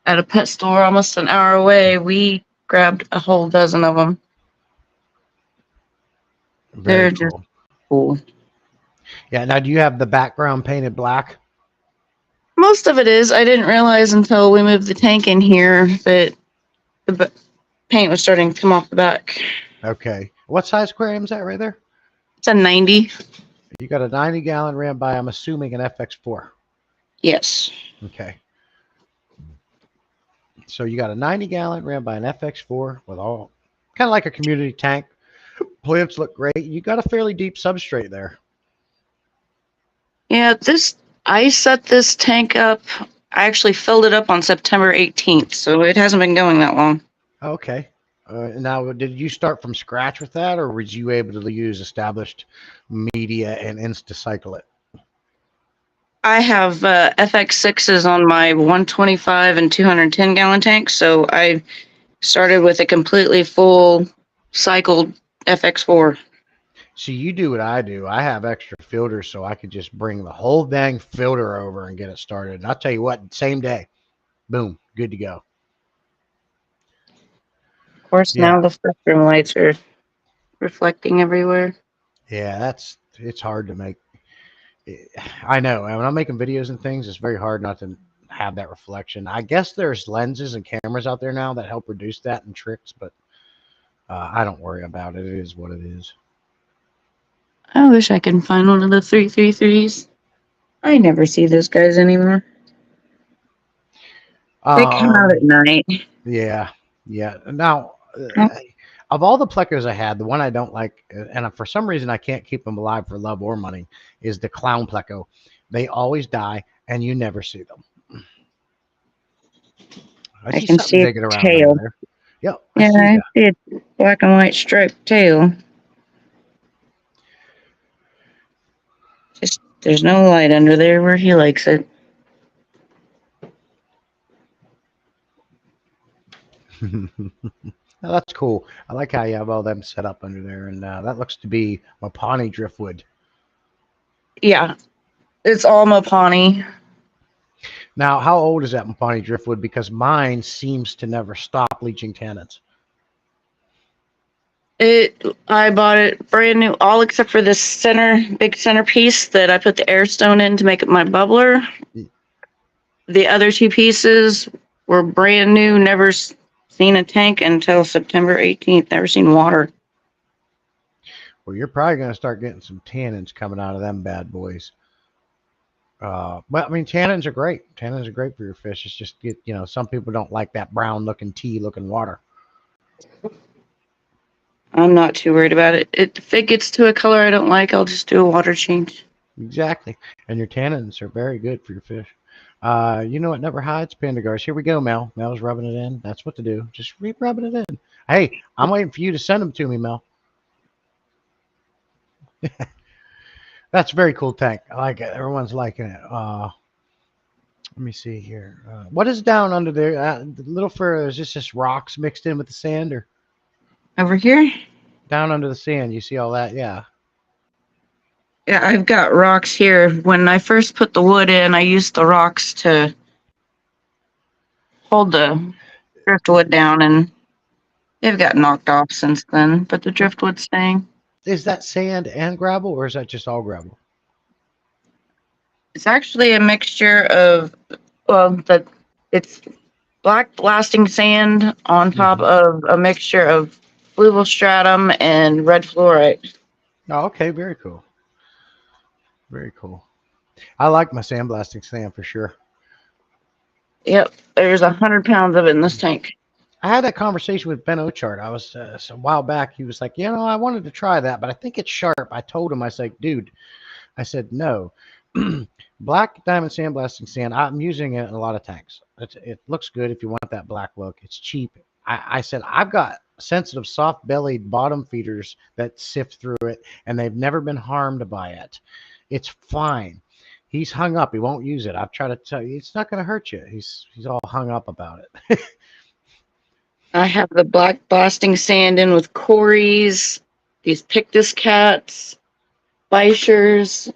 at a pet store almost an hour away, we grabbed a whole dozen of them. They're just cool. Yeah. Now, do you have the background painted black? Most of it is. I didn't realize until we moved the tank in here that the paint was starting to come off the back. Okay. What size aquarium is that right there? It's a 90. You got a 90-gallon ran by, I'm assuming, an FX4. Yes. Okay. So you got a 90-gallon ran by an FX4 with all kind of like a community tank. Plants look great. You got a fairly deep substrate there. Yeah, I set this tank up. I actually filled it up on September 18th, so it hasn't been going that long. Okay. Now, did you start from scratch with that, or was you able to use established media and insta-cycle it? I have FX6s on my 125 and 210-gallon tanks, so I started with a completely full cycled FX4. See, you do what I do. I have extra filters, so I could just bring the whole dang filter over and get it started. And I'll tell you what, same day, boom, good to go. Of course, now the spectrum lights are reflecting everywhere. Yeah, it's hard to make. I know. When I'm making videos and things, it's very hard not to have that reflection. I guess there's lenses and cameras out there now that help reduce that and tricks, but I don't worry about it. It is what it is. I wish I could find one of the 333s. I never see those guys anymore. They come out at night. Yeah. Now, of all the plecos I had, the one I don't like, and for some reason I can't keep them alive for love or money, is the clown pleco. They always die, and you never see them. I can see a tail. Yep. I see a black and white striped tail. Just there's no light under there where he likes it. Oh, that's cool. I like how you have all them set up under there, and that looks to be Mopani driftwood. Yeah, it's all Mopani. Now, how old is that Mopani driftwood? Because mine seems to never stop leaching tannins. I bought it brand new, all except for this big centerpiece that I put the air stone in to make it my bubbler. The other two pieces were brand new, never seen a tank until September 18th, never seen water. Well, you're probably going to start getting some tannins coming out of them bad boys. Well, I mean, tannins are great. Tannins are great for your fish. It's just, some people don't like that brown looking tea looking water. I'm not too worried about it. If it gets to a color I don't like, I'll just do a water change. Exactly. And your tannins are very good for your fish. You know what never hides? Pandagars. Here we go, Mel. Mel's rubbing it in. That's what to do. Just rubbing it in. Hey, I'm waiting for you to send them to me, Mel. That's a very cool tank. I like it. Everyone's liking it. Let me see here. What is down under there? The little fur, is this just rocks mixed in with the sand, or Over here? down under the sand? You see all that? Yeah. Yeah, I've got rocks here. When I first put the wood in, I used the rocks to hold the driftwood down, and they've got knocked off since then, but the driftwood's staying. Is that sand and gravel, or is that just all gravel? It's actually a mixture of, it's black blasting sand on top of a mixture of fluval stratum and red fluorite. Oh, okay. Very cool. Very cool. I like my sandblasting sand for sure. Yep, there's 100 pounds of it in this tank. I had that conversation with Ben Ochart. I was a while back. He was like, I wanted to try that, but I think it's sharp. I told him, I said, dude, I said, no. Black diamond sandblasting sand, I'm using it in a lot of tanks. It looks good if you want that black look. It's cheap. I said, I've got sensitive, soft-bellied bottom feeders that sift through it, and they've never been harmed by it. It's fine. He's hung up. He won't use it. I've tried to tell you, it's not going to hurt you. He's all hung up about it. I have the black blasting sand in with Corys, these Pictus cats, Bichers.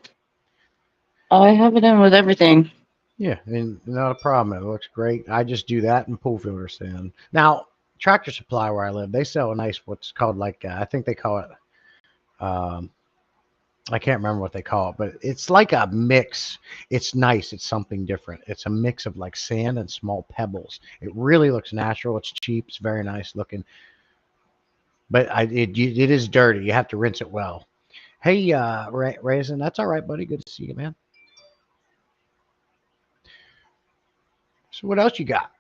I have it in with everything. Yeah, and not a problem. It looks great. I just do that and pool filter sand. Now, Tractor Supply where I live, they sell a nice what's called I think they call it. I can't remember what they call it, but it's like a mix. It's nice. It's something different. It's a mix of like sand and small pebbles. It really looks natural. It's cheap. It's very nice looking. But it is dirty. You have to rinse it well. Hey, Raisin, that's all right, buddy. Good to see you, man. So what else you got?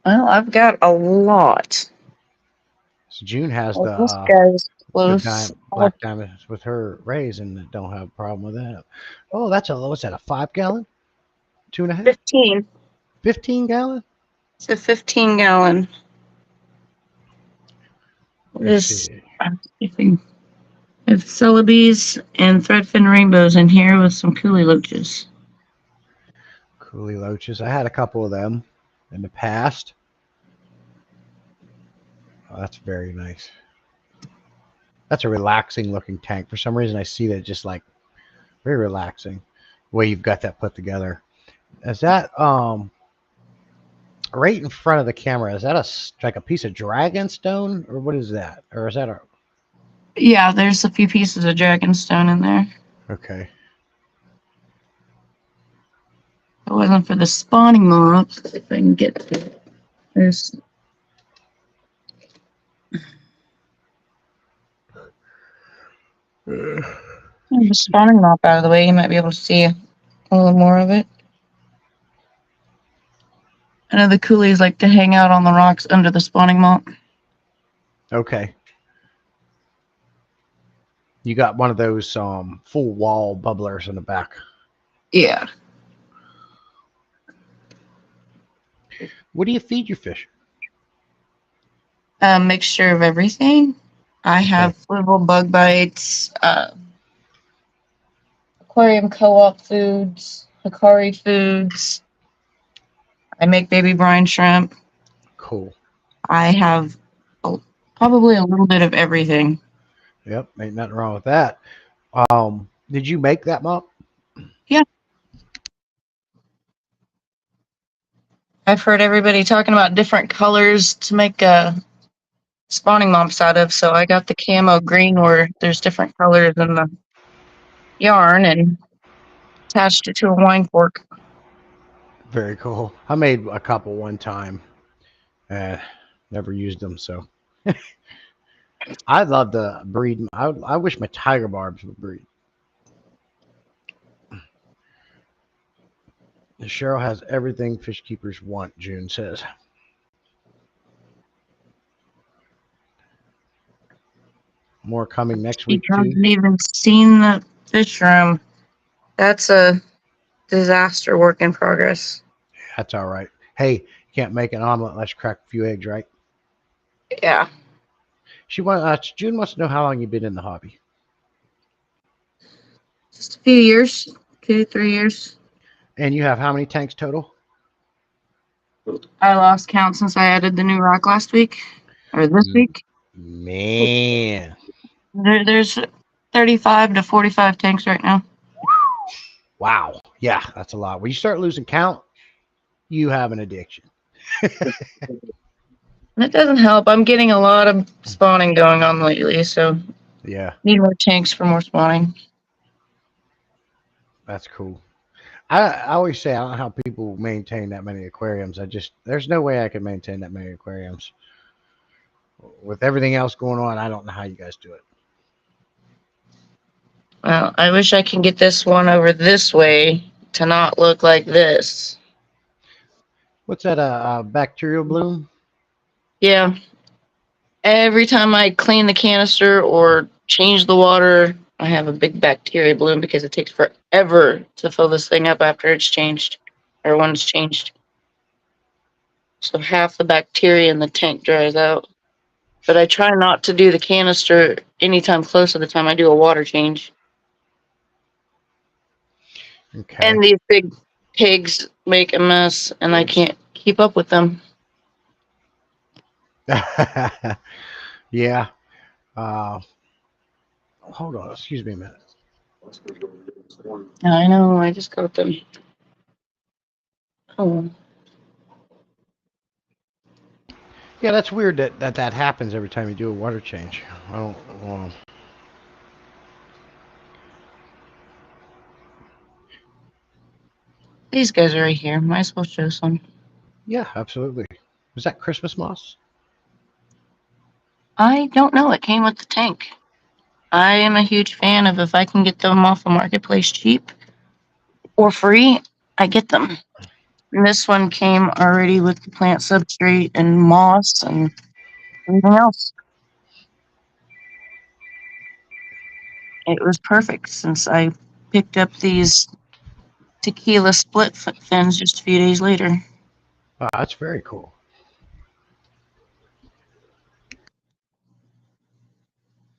Well, I've got a lot. So June has This guy's the close. black diamonds with her Raisin that don't have a problem with that. Oh, what's that, a 5-gallon? 2.5? 15. 15-gallon? It's a 15-gallon. Let's see. I have Celebes and threadfin rainbows in here with some coolie loaches. Coolie loaches. I had a couple of them in the past. Oh, that's very nice. That's a relaxing looking tank. For some reason, I see that just like very relaxing the way you've got that put together. Is that right in front of the camera? Is that like a piece of dragon stone, or what is that? Or is that a? Yeah, there's a few pieces of dragonstone in there. Okay. If it wasn't for the spawning moths, if I can get to it. There's the spawning moth out of the way, you might be able to see a little more of it. I know the coolies like to hang out on the rocks under the spawning moth. Okay. You got one of those full wall bubblers in the back. Yeah. What do you feed your fish? A mixture of everything. I have little bug bites, aquarium co-op foods, Hikari foods. I make baby brine shrimp. Cool. I have probably a little bit of everything. Yep, ain't nothing wrong with that. Did you make that mop? Yeah. I've heard everybody talking about different colors to make spawning mops out of, so I got the camo green where there's different colors in the yarn and attached it to a wine fork. Very cool. I made a couple one time. Never used them, so I'd love to breed. I wish my tiger barbs would breed. Cheryl has everything fish keepers want, June says. More coming next You week, too. haven't even seen the fish room. That's a disaster work in progress. That's all right. Hey, you can't make an omelet unless you crack a few eggs, right? Yeah. June wants to know how long you've been in the hobby. Just a few years, 2, 3 years. And you have how many tanks total? I lost count since I added the new rock last week or this Mm, week. Man. There's 35 to 45 tanks right now. Wow. Yeah, that's a lot. When you start losing count, you have an addiction. That doesn't help. I'm getting a lot of spawning going on lately, so Yeah, need more tanks for more spawning. that's cool. I always say I don't know how people maintain that many aquariums. There's no way I can maintain that many aquariums. With everything else going on, I don't know how you guys do it. Well, I wish I can get this one over this way to not look like this. What's that, a bacterial bloom? Yeah. Every time I clean the canister or change the water, I have a big bacteria bloom because it takes forever to fill this thing up after it's changed or when it's changed. So half the bacteria in the tank dries out. But I try not to do the canister anytime close to the time I do a water change. Okay. And these big pigs make a mess and I can't keep up with them. Yeah. Uh, Hold on. Excuse me a minute. I know, I just got them. Oh, Yeah, that's weird that happens every time you do a water change. I don't. these guys are right here. Might as well show some. Yeah, absolutely. Was that Christmas moss? I don't know. It came with the tank. I am a huge fan of if I can get them off the marketplace cheap or free, I get them. And this one came already with the plant substrate and moss and everything else. It was perfect since I picked up these tequila split fins just a few days later. That's very cool.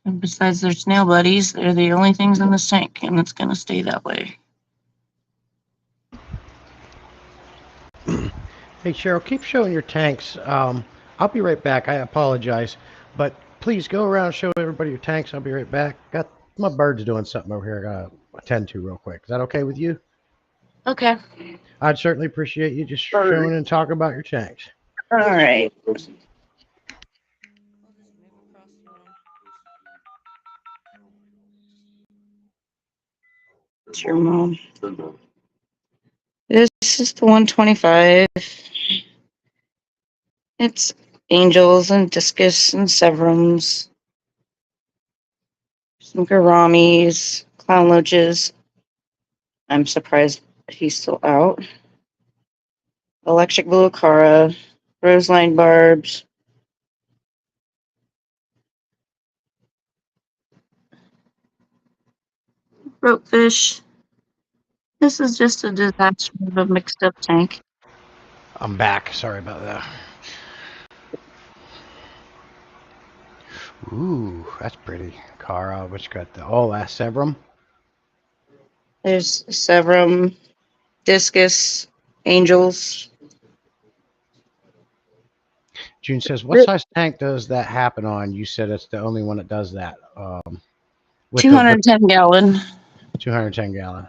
And besides their snail buddies, they're the only things in this tank, and it's going to stay that way. Hey, Cheryl, keep showing your tanks. I'll be right back. I apologize, but please go around and show everybody your tanks. I'll be right back. Got my bird's doing something over here. I gotta attend to real quick. Is that okay with you? Okay. I'd certainly appreciate you just showing and talking about your tanks. All right. It's your mom. This is the 125. It's angels and discus and severums, some gouramis, clown loaches. I'm surprised he's still out. Electric blue acara, roseline barbs, ropefish. This is just a disaster of a mixed up tank. I'm back. Sorry about that. Ooh, that's pretty. Cara, what you got? The last Severum. There's severum, discus, angels. June says, "What size tank does that happen on?" You said it's the only one that does that. With the 210 gallon. 210 gallon.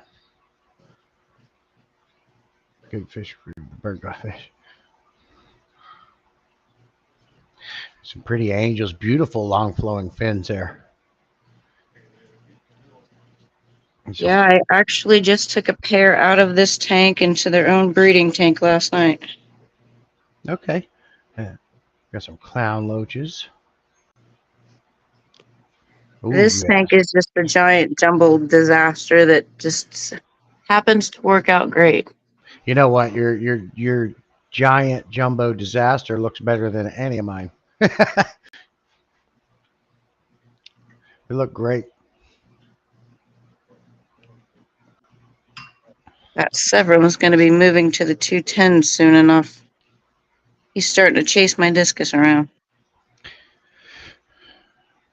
Good fish for bird dry fish. Some pretty angels, beautiful long flowing fins there. So- Yeah, I actually just took a pair out of this tank into their own breeding tank last night. Okay. Yeah. Got some clown loaches. Ooh, This yeah. tank is just a giant jumbled disaster that just happens to work out great. You know what? Your giant jumbo disaster looks better than any of mine. They look great. That Severin is going to be moving to the 210 soon enough. He's starting to chase my discus around.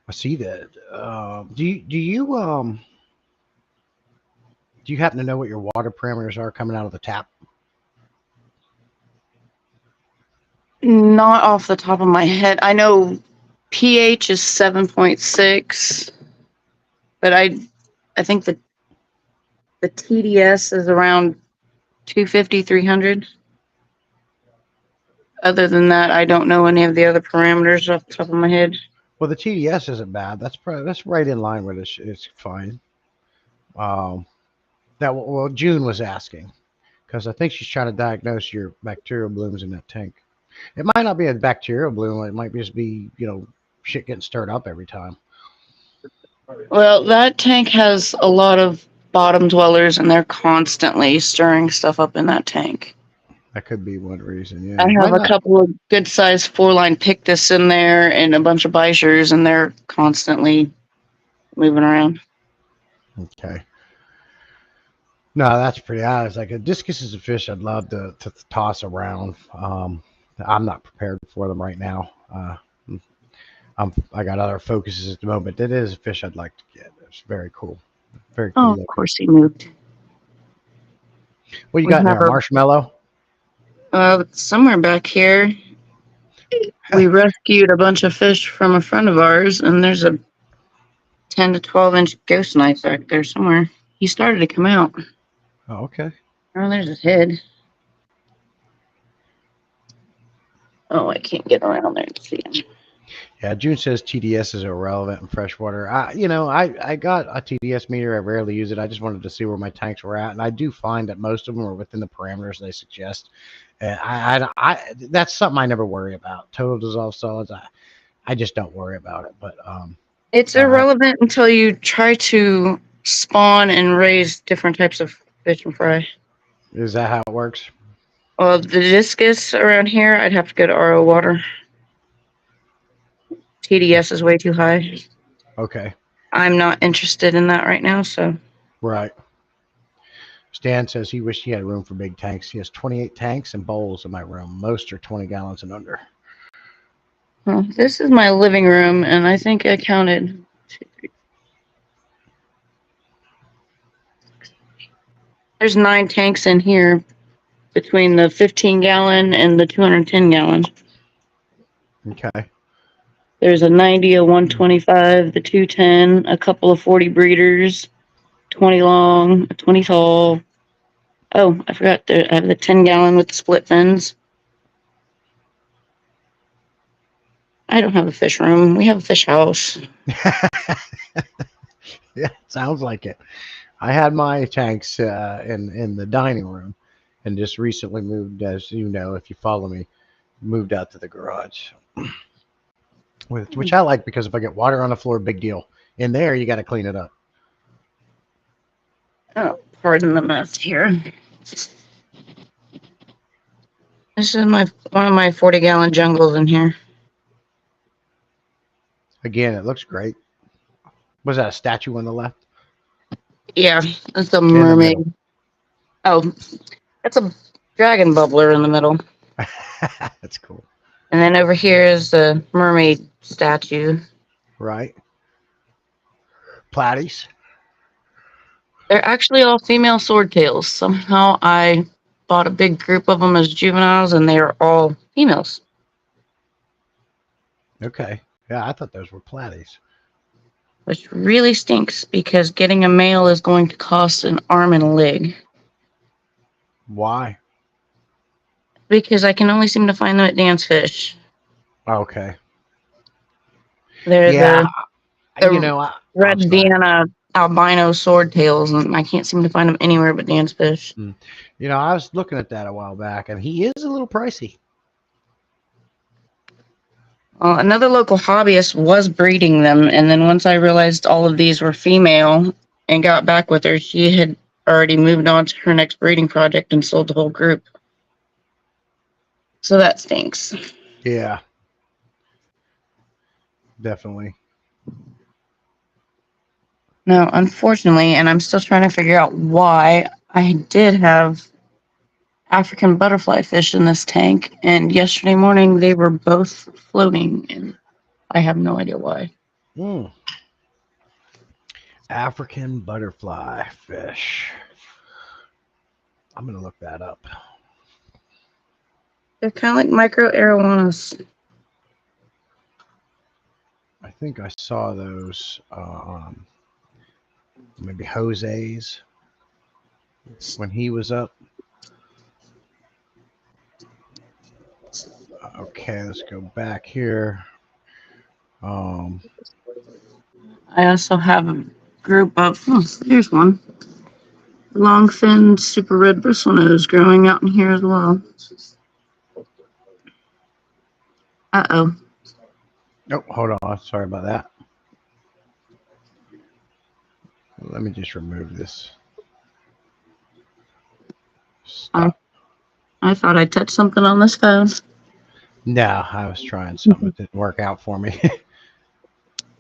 I see that. Do you happen to know what your water parameters are coming out of the tap? Not off the top of my head. I know pH is 7.6, but I think the TDS is around 250, 300. Other than that, I don't know any of the other parameters off the top of my head. Well, the TDS isn't bad. That's right in line with it. It's fine. Well, June was asking because I think she's trying to diagnose your bacterial blooms in that tank. It might not be a bacterial bloom. It might just be shit getting stirred up every time. Well, that tank has a lot of bottom dwellers, and they're constantly stirring stuff up in that tank. That could be one reason. Yeah, I it have might a not. couple of good-sized four-line pictus in there and a bunch of bichers, and they're constantly moving around. Okay. No, that's pretty honest. Like a discus is a fish I'd love to toss around. I'm not prepared for them right now. I got other focuses at the moment. It is a fish I'd like to get. It's very cool. Very cool. Oh, of looking. course he moved. What you we got in there? have a- Marshmallow? Somewhere back here, we rescued a bunch of fish from a friend of ours, and there's a 10 to 12 inch ghost knife back there somewhere. He started to come out. Oh, okay. Oh, there's his head. Oh, I can't get around there to see him. Yeah, June says TDS is irrelevant in freshwater. I got a TDS meter. I rarely use it. I just wanted to see where my tanks were at, and I do find that most of them are within the parameters they suggest. And I that's something I never worry about. Total dissolved solids, I just don't worry about it. But It's irrelevant until you try to spawn and raise different types of fish and fry. is that how it works? Well, the discus around here, I'd have to go to RO water. TDS is way too high. Okay, I'm not interested in that right now, so. right. Stan says he wished he had room for big tanks. He has 28 tanks and bowls in my room. Most are 20 gallons and under. Well, this is my living room, and I think I counted 2, 3. There's 9 tanks in here between the 15 gallon and the 210 gallon. Okay. There's a 90, a 125, the 210, a couple of 40 breeders, 20 long, a 20 tall. Oh, I forgot I have the 10 gallon with the split fins. I don't have a fish room. We have a fish house. Yeah, sounds like it. I had my tanks in the dining room, and just recently moved, as you know, if you follow me, moved out to the garage, which I like because if I get water on the floor, big deal. In there, you got to clean it up. Oh, pardon the mess here. This is one of my 40 gallon jungles in here. Again, it looks great. Was that a statue on the left? Yeah, that's a the mermaid. middle. Oh, that's a dragon bubbler in the middle. That's cool. And then over here is the mermaid statue. Right. Platies. They're actually all female swordtails. Somehow I bought a big group of them as juveniles, and they are all females. Okay. Yeah, I thought those were platies. Which really stinks because getting a male is going to cost an arm and a leg. Why? Because I can only seem to find them at Dan's Fish. Okay. They're Yeah. the You know, Red sorry. Vienna albino swordtails, and I can't seem to find them anywhere but Dan's Fish. You know, I was looking at that a while back, and he is a little pricey. Another local hobbyist was breeding them, and then once I realized all of these were female and got back with her, she had already moved on to her next breeding project and sold the whole group. So that stinks. Yeah, definitely. No, unfortunately, and I'm still trying to figure out why, I did have African butterfly fish in this tank, and yesterday morning they were both floating, and I have no idea why. African butterfly fish. I'm going to look that up. They're kind of like micro arowanas. I think I saw those maybe Jose's when he was up. Okay, let's go back here. I also have a group of, here's one. Long-finned super red bristlenose growing out in here as well. Uh-oh. Oh, hold on. Sorry about that. Let me just remove this. Stop. I thought I touched something on this phone. No, I was trying something that didn't work out for me.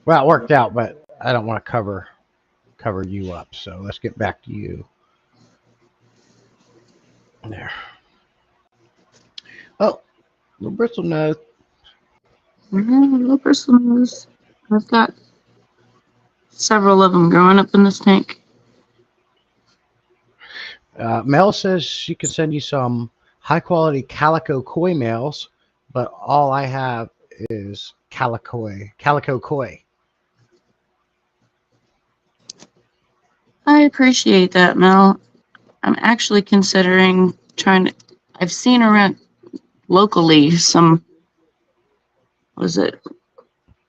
Well, it worked out, but I don't want to cover you up. So let's get back to you. There. Oh, little bristle nose. Little bristlenose. I've got several of them growing up in this tank. Mel says she can send you some high quality calico koi males, but all I have is calico koi. I appreciate that, Mel. I'm actually considering trying to. I've seen around locally some, was it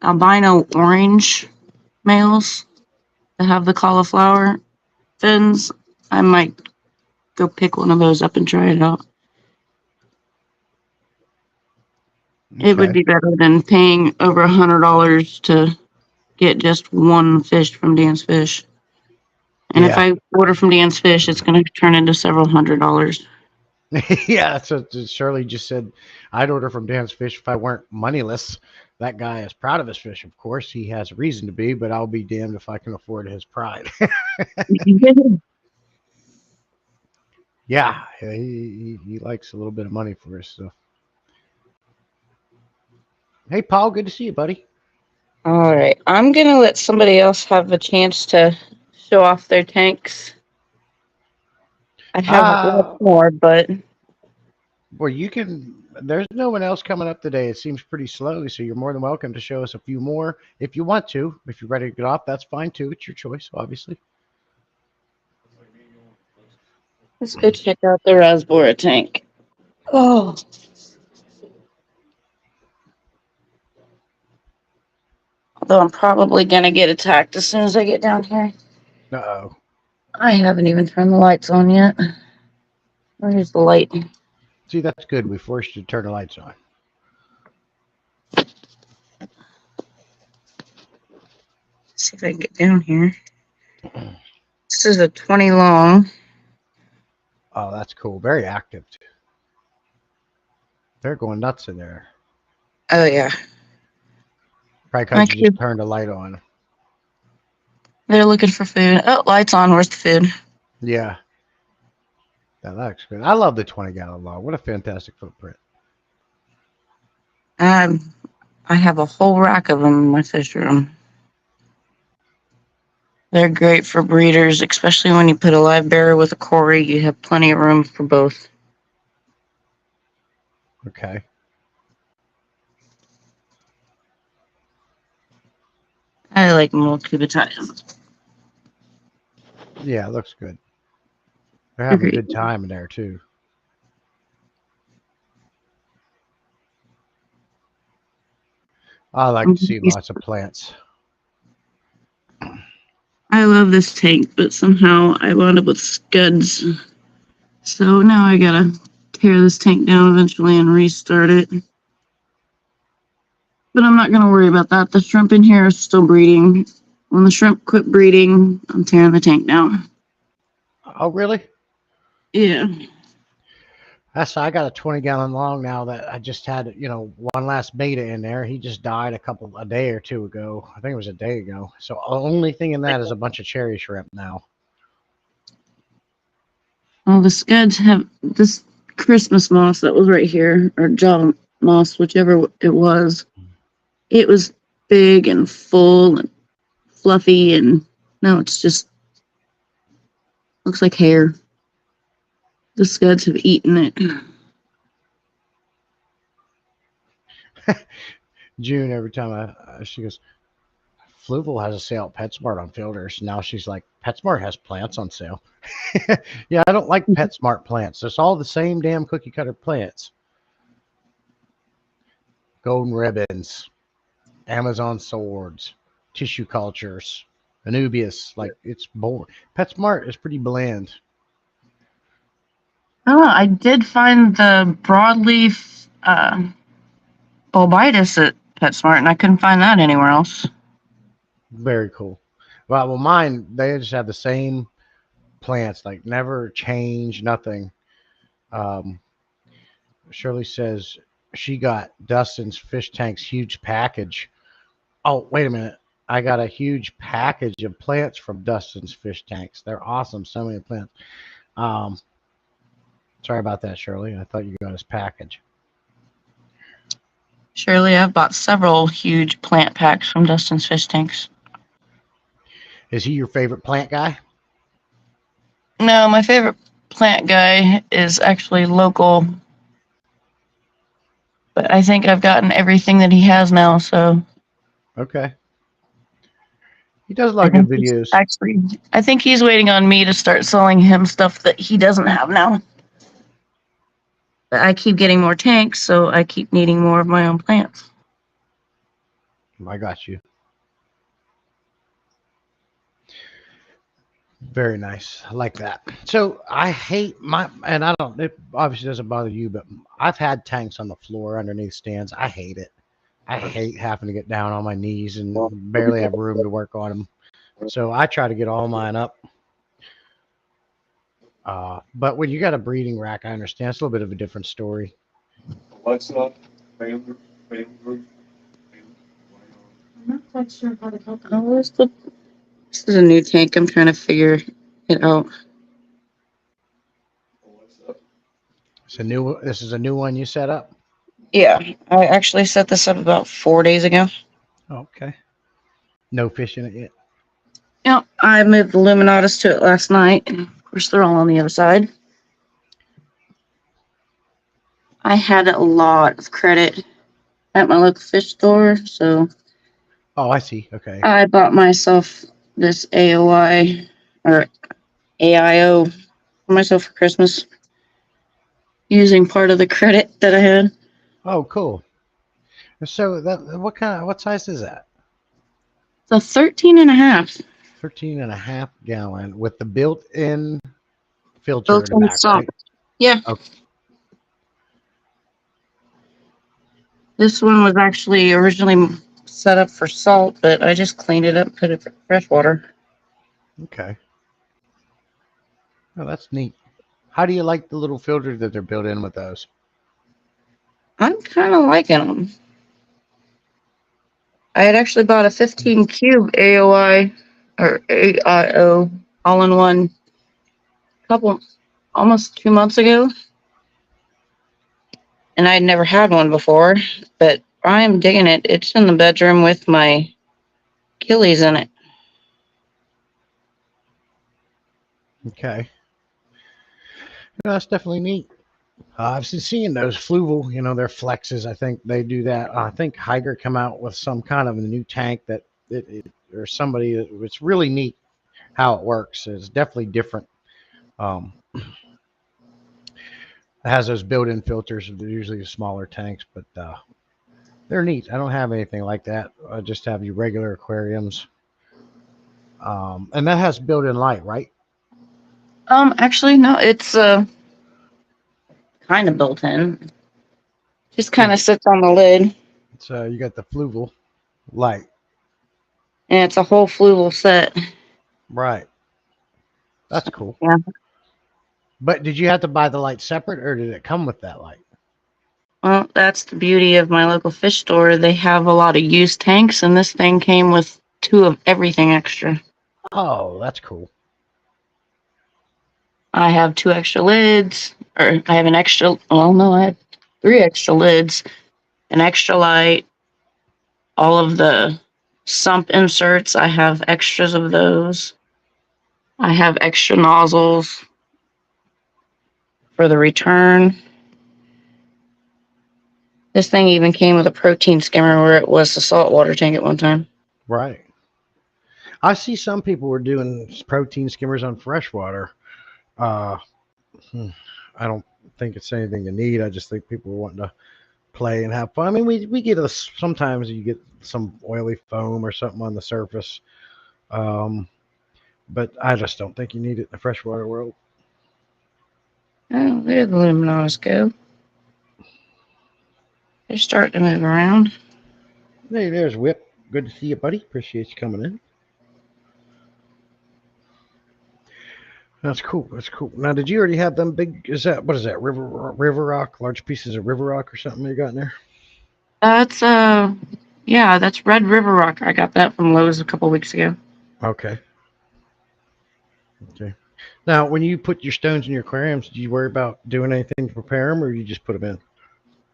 albino orange males that have the cauliflower fins? I might go pick one of those up and try it out. It would Okay. be better than paying over $100 to get just one fish from Dan's Fish. And if Yeah. I order from Dan's Fish, it's going to turn into several $100s. Yeah, that's what Shirley just said. I'd order from Dan's Fish if I weren't moneyless. That guy is proud of his fish, of course. He has a reason to be, but I'll be damned if I can afford his pride. Yeah, he likes a little bit of money for his stuff. Hey, Paul, good to see you, buddy. All right. I'm going to let somebody else have a chance to show off their tanks. I have Uh, lots more, but well, you can. There's no one else coming up today. It seems pretty slow, so you're more than welcome to show us a few more if you want to. If you're ready to get off, that's fine too. It's your choice, obviously. let's go check out the Rasbora tank. Oh, although I'm probably going to get attacked as soon as I get down here. Uh-oh. I haven't even turned the lights on yet. Where's the light? See, that's good. We forced you to turn the lights on. See if I can get down here. This is a 20 long. Oh, that's cool. Very active. They're going nuts in there. Oh, yeah. Probably because you just turned the light on. They're looking for food. Oh, lights on. Where's the food? Yeah. That looks good. I love the 20-gallon log. What a fantastic footprint. I have a whole rack of them in my fish room. They're great for breeders, especially when you put a live bearer with a Cory. You have plenty of room for both. Okay. I like them all cubited. Yeah, it looks good. They're having a good time in there, too. I like to see lots of plants. I love this tank, but somehow I wound up with scuds. So now I gotta tear this tank down eventually and restart it. But I'm not gonna worry about that. The shrimp in here is still breeding. When the shrimp quit breeding, I'm tearing the tank down. Oh, really? Yeah. I got a 20-gallon long now that I just had, one last beta in there. He just died a day or two ago. I think it was a day ago. So the only thing in that is a bunch of cherry shrimp now. Well, the scuds have this Christmas moss that was right here, or John moss, whichever it was. It was big and full and fluffy, and now it's just looks like hair. The scuds have eaten it. June, every time she goes, Fluval has a sale at PetSmart on filters. Now she's like, PetSmart has plants on sale. Yeah, I don't like PetSmart plants. It's all the same damn cookie cutter plants. Golden ribbons, Amazon swords, tissue cultures, Anubias. Like, it's boring. PetSmart is pretty bland. Oh, I did find the broadleaf bulbitis at PetSmart, and I couldn't find that anywhere else. Very cool. Well, mine, they just have the same plants, like never change, nothing. Um, Shirley says she got Dustin's fish tank's huge package. Oh, wait a minute. I got a huge package of plants from Dustin's fish tanks. They're awesome. So many plants. Um, Sorry about that, Shirley. I thought you got his package. Surely, I've bought several huge plant packs from Dustin's fish tanks. Is he your favorite plant guy? No, my favorite plant guy is actually local, but I think I've gotten everything that he has now, so Okay. He does a lot of good videos. actually, I think he's waiting on me to start selling him stuff that he doesn't have now. But I keep getting more tanks, so I keep needing more of my own plants. I got you. Very nice. I like that. So I hate and I don't, it obviously doesn't bother you, but I've had tanks on the floor underneath stands. I hate it. I hate having to get down on my knees and barely have room to work on them. So I try to get all mine up. But when you got a breeding rack, I understand it's a little bit of a different story. Alexa, favorite. I'm not quite sure how to help. Oh, this is a new tank. I'm trying to figure it out. Alexa. This is a new one you set up? Yeah, I actually set this up about 4 days ago. Okay. No fish in it yet? Yep, I moved the Luminatus to it last night. And of course, they're all on the other side. I had a lot of credit at my local fish store, so Oh, I see. Okay. I bought myself this AOI or AIO for myself for Christmas using part of the credit that I had. Oh, cool. So what size is that? It's a 13 and a half. 13 and a half gallon with the built-in filter in the Built-in back, salt. right? Yeah. Okay. This one was actually originally set up for salt, but I just cleaned it up and put it for fresh water. Okay. Oh, that's neat. How do you like the little filter that they're built in with those? I'm kind of liking them. I had actually bought a 15 cube AOI or AIO all in one almost 2 months ago. And I'd never had one before, but I am digging it. It's in the bedroom with my gillies in it. Okay. That's definitely neat. I've been seeing those Fluval, their flexes. I think they do that. I think Higer come out with some kind of a new tank that or somebody. It's really neat how it works. It's definitely different. It has those built-in filters. They're usually smaller tanks, but they're neat. I don't have anything like that. I just have your regular aquariums. And that has built-in light, right? Actually, no, it's kind of built in. Just kind of sits on the lid, So you got the Fluval light, and it's a whole Fluval set. right? That's cool. Yeah. But did you have to buy the light separate, or did it come with that light? Well, that's the beauty of my local fish store. They have a lot of used tanks, and this thing came with two of everything extra. Oh, that's cool. I have two extra lids, or I have an extra, well, no, I have three extra lids, an extra light, all of the sump inserts. I have extras of those. I have extra nozzles for the return. This thing even came with a protein skimmer where it was the saltwater tank at one time. Right. I see some people were doing protein skimmers on freshwater. Uh, I don't think it's anything to need. I just think people are wanting to play and have fun. I mean, we get sometimes you get some oily foam or something on the surface, but I just don't think you need it in the freshwater world. Oh, there the Luminotas go. They're starting to move around. Hey, there's Whip. Good to see you, buddy. Appreciate you coming in. That's cool. That's cool. Now, did you already have them big? What is that? River rock, large pieces of river rock or something you got in there? That's yeah, that's Red River Rock. I got that from Lowe's a couple weeks ago. Okay. Okay. Now, when you put your stones in your aquariums, do you worry about doing anything to prepare them, or you just put them in?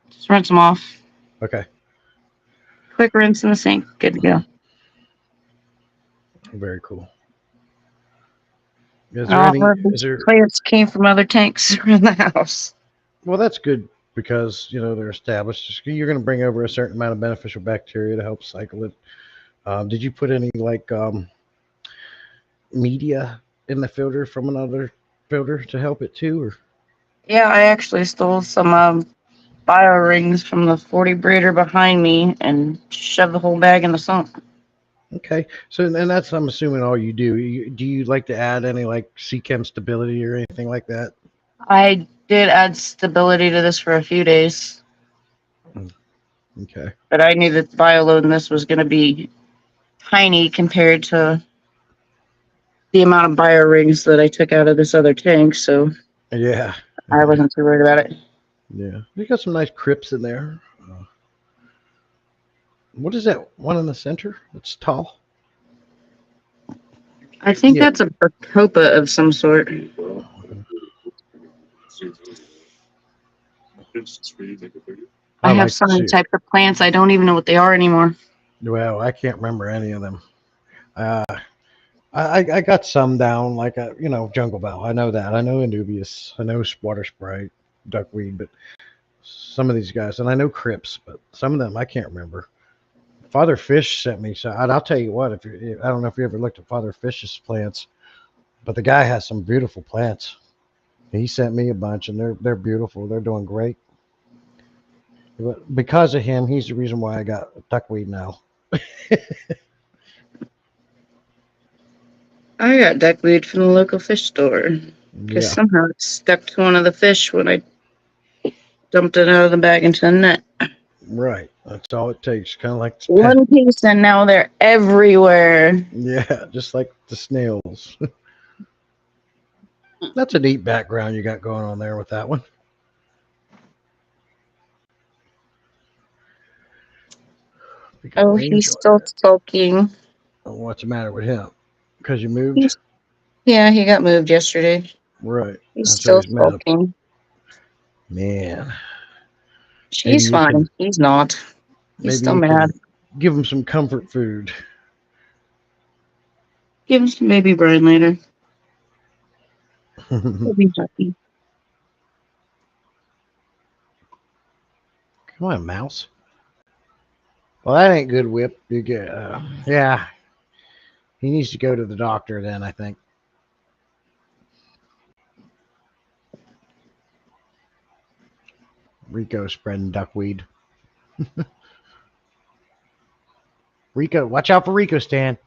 Just rinse them off. Okay. Quick rinse in the sink. Good to go. Very cool. Is And there all any? of Is these there? plants came from other tanks around the house. Well, that's good because they're established. You're going to bring over a certain amount of beneficial bacteria to help cycle it. Did you put any media in the filter from another filter to help it too, or? Yeah, I actually stole some bio rings from the 40 breeder behind me and shoved the whole bag in the sump. Okay, so and that's I'm assuming all you do. Do you like to add any like CChem stability or anything like that? I did add stability to this for a few days, Okay. but I knew that the bio load in this was going to be tiny compared to the amount of bio rings that I took out of this other tank, so Yeah. I wasn't too worried about it. Yeah. You got some nice crypts in there. What is that one in the center? It's tall. I think Yeah. that's a Bacopa of some sort. I have like so to many see it. types of plants, I don't even know what they are anymore. Well, I can't remember any of them. Uh, I got some down like jungle bell. I know that. I know Anubias. I know water sprite, duckweed, but some of these guys, and I know crypts, but some of them I can't remember. Father Fish sent me, so I'll tell you what. I don't know if you ever looked at Father Fish's plants, but the guy has some beautiful plants. He sent me a bunch, and they're beautiful. They're doing great. But because of him, he's the reason why I got duckweed now. I got duckweed from the local fish store because Yeah, somehow it stuck to one of the fish when I dumped it out of the bag into the net. right. That's all it takes. Kind of like One piece, and now they're everywhere. yeah, just like the snails. That's a neat background you got going on there with that one. Oh, he's still sulking. What's the matter with him? Because you moved? Yeah, he got moved yesterday. Right. He's That's still always mad. sulking. Man. She's fine. He's not. He's Maybe still you mad. can give him some comfort food. Give him some baby brine later. Come He'll be happy. on, mouse. Well, that ain't good, Whip. You get, yeah. He needs to go to the doctor then, I think. Rico spreading duckweed. Rico, watch out for Rico, Stan.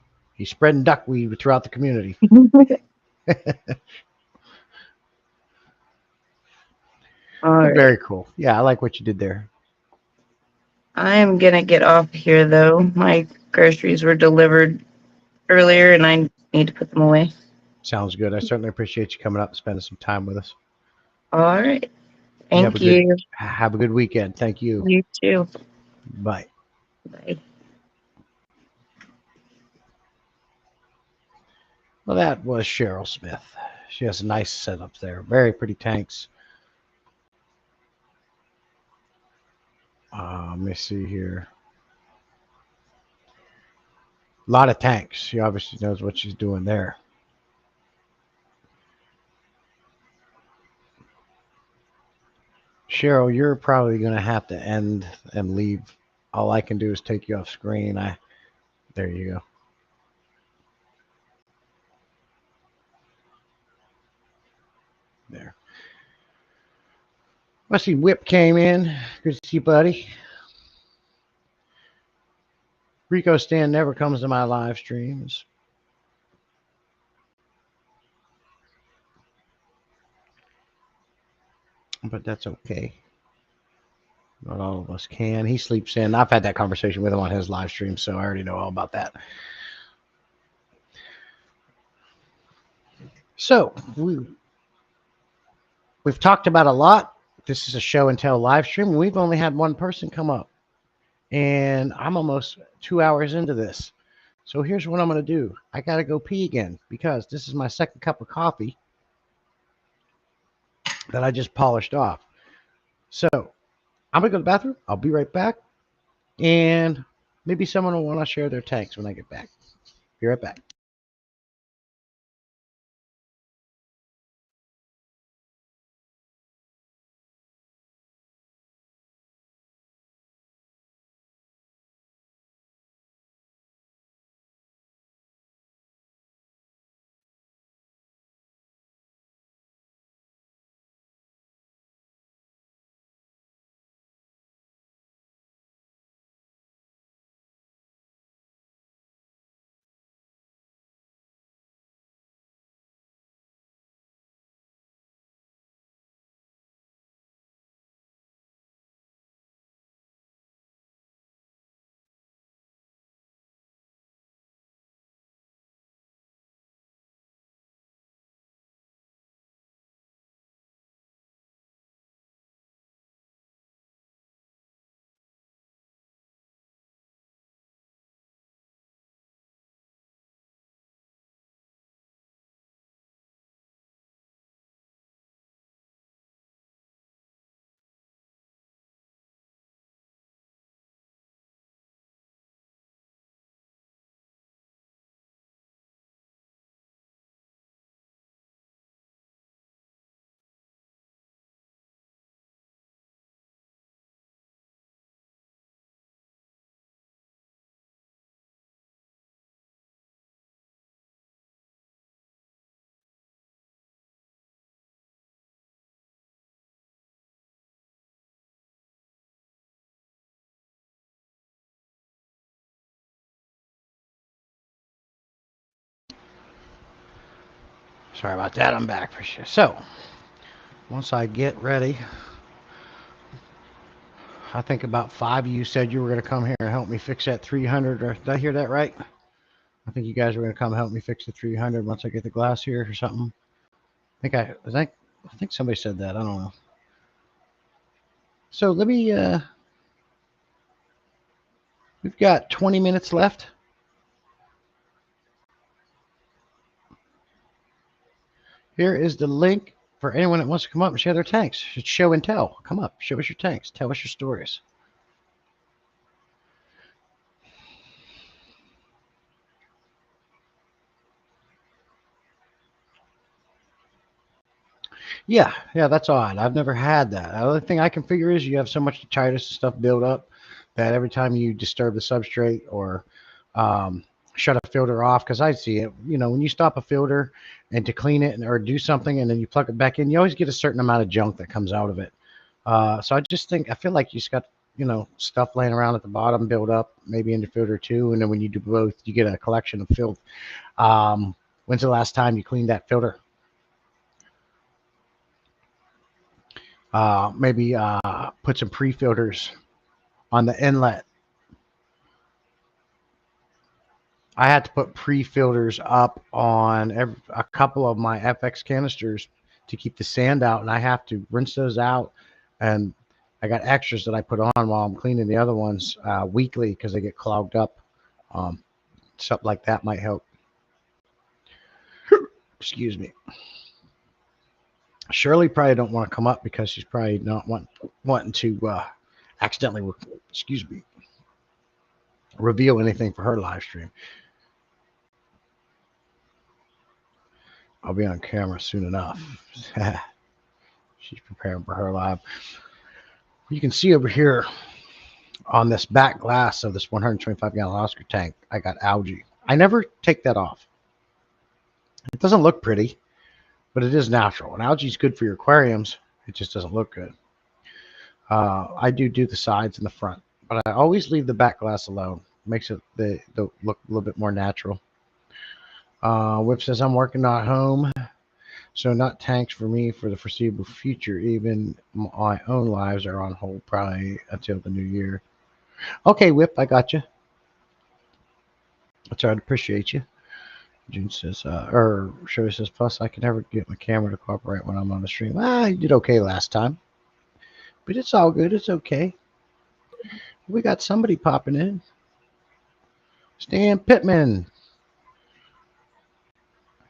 He's spreading duckweed throughout the community. All right. Very cool. Yeah, I like what you did there. I'm gonna get off here though. My groceries were delivered earlier and I need to put them away. Sounds good. I certainly appreciate you coming up and spending some time with us. All right. have a Thank you. Have a good weekend. Thank you. You too. Bye. Bye. Well, that was Cheryl Smith. She has a nice setup there. Very pretty tanks. Let me see here. A lot of tanks. She obviously knows what she's doing there. Cheryl, you're probably going to have to end and leave. All I can do is take you off screen. There you go. There. I see Whip came in. Good to see you, buddy. Rico Stan never comes to my live streams. But that's okay. Not all of us can. He sleeps in. I've had that conversation with him on his live stream, so I already know all about that. So we've talked about a lot. This is a show and tell live stream. We've only had one person come up, and I'm almost 2 hours into this. So here's what I'm going to do. I got to go pee again because this is my second cup of coffee that I just polished off. So I'm going to go to the bathroom. I'll be right back. And maybe someone will want to share their tanks when I get back. Be right back. Sorry about that. I'm back for sure. So once I get ready, I think about 5 of you said you were going to come here and help me fix that 300. Or did I hear that right? I think you guys were going to come help me fix the 300 once I get the glass here or something. I think somebody said that. I don't know. So let me. We've got 20 minutes left. Here is the link for anyone that wants to come up and share their tanks. It's show and tell. Come up, show us your tanks, tell us your stories. Yeah, that's odd. I've never had that. The only thing I can figure is you have so much detritus and stuff build up that every time you disturb the substrate or shut a filter off, because I see it, when you stop a filter and to clean it or do something and then you plug it back in, you always get a certain amount of junk that comes out of it. So I feel like you just got stuff laying around at the bottom build up maybe into filter two, and then when you do both, you get a collection of filth. When's the last time you cleaned that filter? Maybe put some pre-filters on the inlet. I had to put pre-filters up on a couple of my FX canisters to keep the sand out, and I have to rinse those out. And I got extras that I put on while I'm cleaning the other ones weekly because they get clogged up. Something like that might help. Excuse me. Shirley probably don't want to come up because she's probably not wanting to accidentally, reveal anything for her live stream. I'll be on camera soon enough. She's preparing for her live. You can see over here on this back glass of this 125-gallon Oscar tank, I got algae. I never take that off. It doesn't look pretty, but it is natural. And algae is good for your aquariums. It just doesn't look good. I do the sides and the front, but I always leave the back glass alone. Makes it the look a little bit more natural. Whip says, I'm working at home, so not tanks for me for the foreseeable future. Even my own lives are on hold probably until the new year. Okay, Whip, I got you. That's right, I appreciate you. June says, Shirley says, plus I can never get my camera to cooperate when I'm on the stream. You did okay last time, but it's all good. It's okay. We got somebody popping in. Stan Pittman.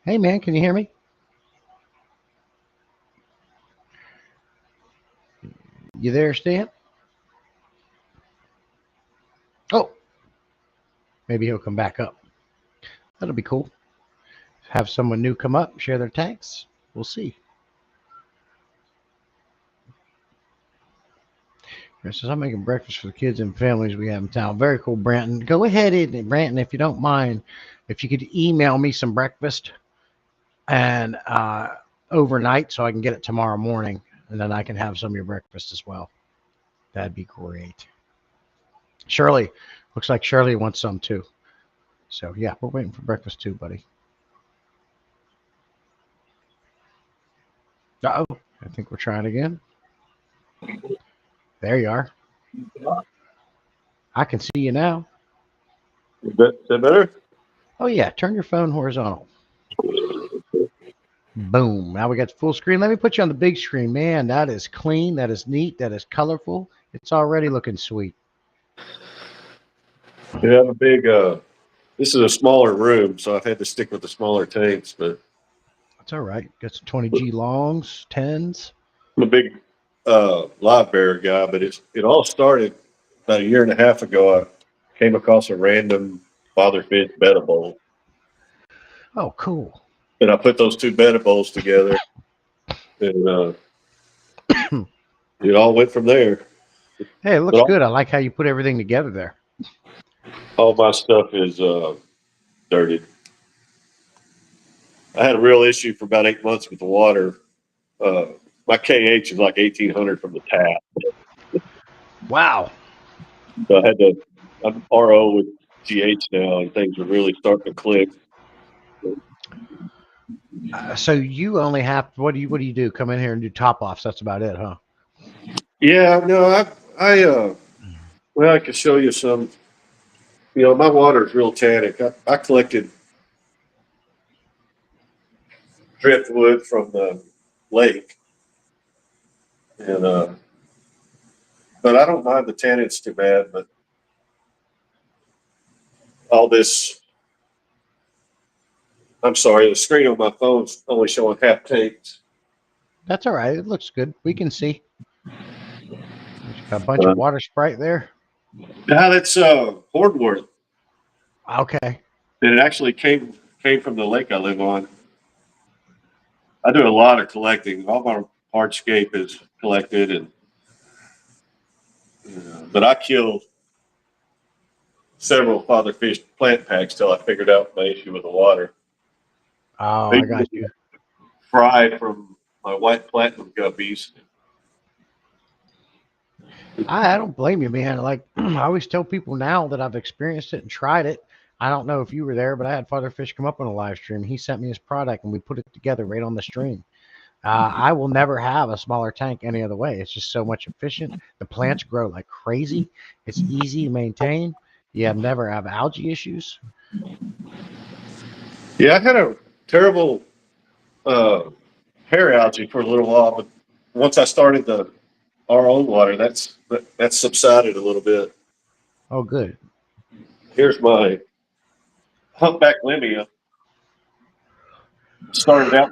Hey, man, can you hear me? You there, Stan? Oh, maybe he'll come back up. That'll be cool. Have someone new come up, share their tanks. We'll see. It says, I'm making breakfast for the kids and families we have in town. Very cool, Branton. Go ahead, Branton, if you don't mind, if you could email me some breakfast and overnight so I can get it tomorrow morning, and then I can have some of your breakfast as well. That'd be great. Shirley, looks like Shirley wants some too. So yeah, we're waiting for breakfast too, buddy. Uh-oh, I think we're trying again. There you are. I can see you now. Is that better? Oh yeah, turn your phone horizontal. Boom. Now we got the full screen. Let me put you on the big screen. Man, that is clean. That is neat. That is colorful. It's already looking sweet. You have a big, this is a smaller room, so I've had to stick with the smaller tanks, but That's all right. Got some 20G longs, 10s. I'm a big live bear guy, but it all started about a year and a half ago. I came across a random father fish betta bowl. Oh, cool. And I put those two betta bowls together, and it all went from there. Hey, it looks good. I like how you put everything together there. All my stuff is dirty. I had a real issue for about 8 months with the water. My KH is like 1,800 from the tap. Wow. So I'm RO with GH now, and things are really starting to click. So you only have, what do you do? Come in here and do top offs. That's about it, huh? Yeah, no, I can show you some. My water is real tannic. I collected driftwood from the lake, and but I don't mind the tannins too bad. But all this, I'm sorry, the screen on my phone's only showing half tanks. That's all right. It looks good. We can see. Got a bunch of water sprite there. Yeah, that's Hordworth. Okay. And it actually came from the lake I live on. I do a lot of collecting. All my hardscape is collected, and but I killed several father fish plant packs till I figured out my issue with the water. Oh, I got you. Fry from my white platinum guppies. I don't blame you, man. Like I always tell people now that I've experienced it and tried it. I don't know if you were there, but I had Father Fish come up on a live stream. He sent me his product and we put it together right on the stream. I will never have a smaller tank any other way. It's just so much efficient. The plants grow like crazy. It's easy to maintain. You have never have algae issues. Yeah, I had a terrible uh, hair algae for a little while, but once I started our own water, that's subsided a little bit. Oh, good. Here's my humpback limia. Started out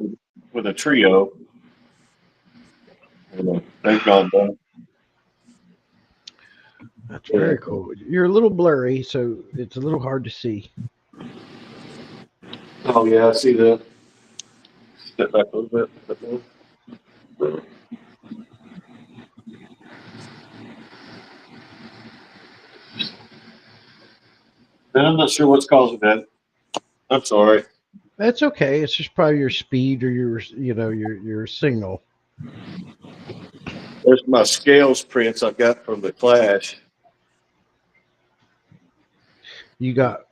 with a trio, and they've gone down. That's very cool. You're a little blurry, so it's a little hard to see. Oh yeah, I see that. Step back a little bit. And I'm not sure what's causing that. I'm sorry. That's okay. It's just probably your speed or your signal. There's my scales prints I got from the Clash. You got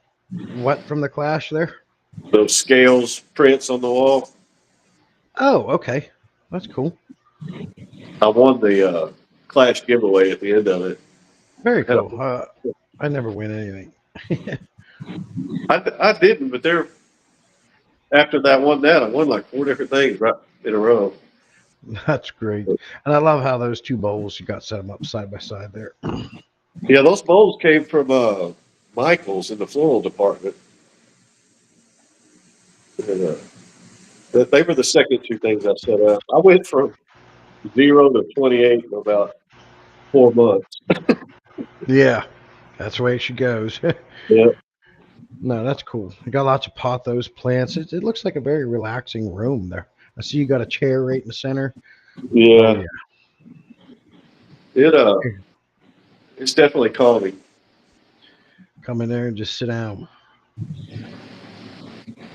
what from the Clash there? Those scales prints on the wall. Oh, okay. That's cool. I won the Clash giveaway at the end of it. Very cool. I never win anything. I didn't, but after that I won like 4 different things right in a row. That's great. And I love how those two bowls, you got set them up side by side there. Yeah, those bowls came from Michael's in the floral department. And, they were the second 2 things I set up. I went from 0 to 28 in about 4 months. Yeah, that's the way she goes. Yeah. No, that's cool. You got lots of pothos plants. It looks like a very relaxing room there. I see you got a chair right in the center. Yeah. Oh, It's definitely calming. come in there and just sit down.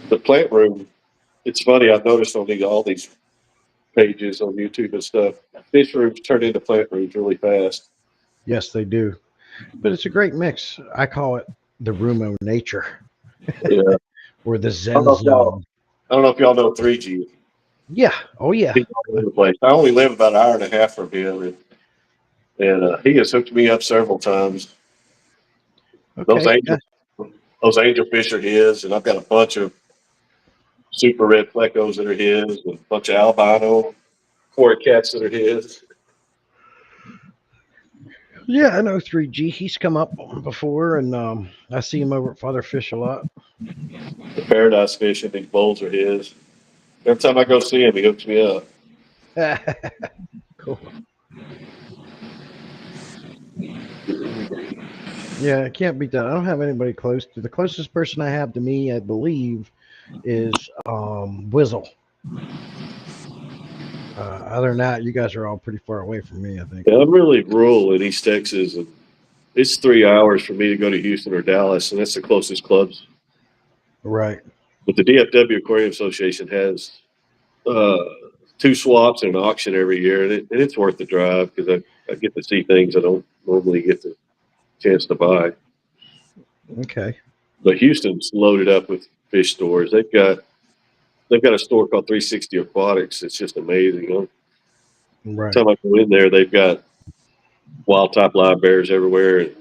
The plant room, it's funny, I've noticed on all these pages on YouTube and stuff, fish rooms turn into plant rooms really fast. Yes, they do. But it's a great mix. I call it the room of nature. Yeah. Or the I Zen don't know zone. if y'all know 3G. Yeah. Oh, yeah. He's all over the place. I only live about an hour and a half from him, and he has hooked me up several times. Okay. Those angelfish are his, and I've got a bunch of super red fleckos that are his, and a bunch of albino koi cats that are his. Yeah, I know 3G. He's come up before, and I see him over at Father Fish a lot. The paradise fish and these bowls are his. Every time I go see him, he hooks me up. Cool. Yeah, I can't beat that. I don't have anybody close to. The closest person I have to me, I believe, is Whizzle. Other than that, you guys are all pretty far away from me, I think. Yeah, I'm really rural in East Texas, and it's 3 hours for me to go to Houston or Dallas, and that's the closest clubs. Right. But the DFW Aquarium Association has 2 swaps and an auction every year, and it's worth the drive because I get to see things I don't normally get the chance to buy. Okay. But Houston's loaded up with fish stores. They've got a store called 360 Aquatics. It's just amazing. Right. Every time I go in there, they've got wild type live bears everywhere, and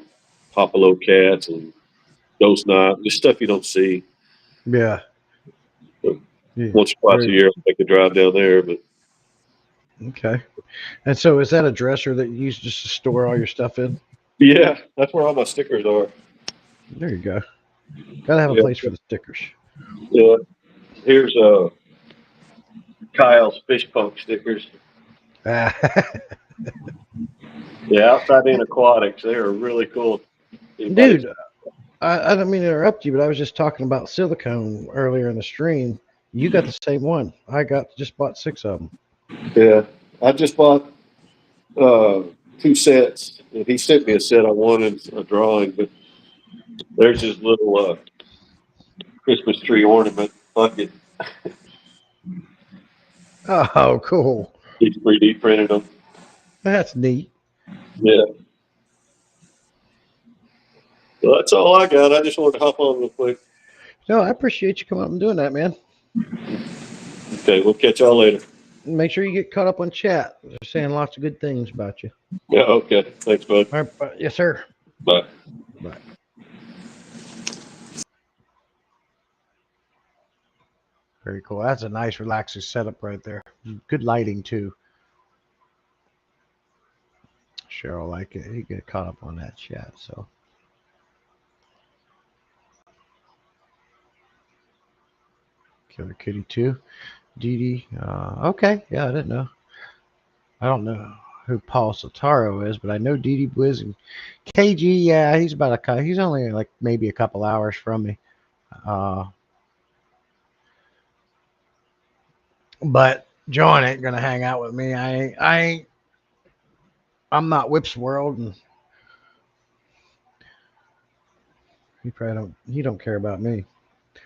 Popolo cats and ghost knife, just stuff you don't see. Yeah. Once or twice a year, I make a drive down there. But okay. And so, is that a dresser that you use just to store all your stuff in? yeah, that's where all my stickers are. There you go. Gotta have a place for the stickers. Yeah. Here's Kyle's fish punk stickers. Yeah, Outside In Aquatics, they are really cool. Dude, I don't mean to interrupt you, but I was just talking about silicone earlier in the stream. You got the same one. I just bought 6 of them. Yeah, I just bought 2 sets. And he sent me a set I wanted, a drawing, but there's his little Christmas tree ornament bucket. Oh, cool. He's 3D printed them. That's neat. Yeah. Well, that's all I got. I just wanted to hop on real quick. No, I appreciate you coming up and doing that, man. Okay, we'll catch y'all later. Make sure you get caught up on chat. They're saying lots of good things about you. Yeah, okay. Thanks, bud. All right, yes, sir. Bye. Bye. Very cool. That's a nice, relaxing setup right there. Good lighting too. Cheryl like it. He get caught up on that chat. So Killer Kitty 2. Dee Dee. Okay. Yeah, I didn't know. I don't know who Paul Sotaro is, but I know Dee Dee Blizz and KG. Yeah, he's he's only like maybe a couple hours from me. But John ain't gonna hang out with me. I'm not Whip's World, and he don't care about me.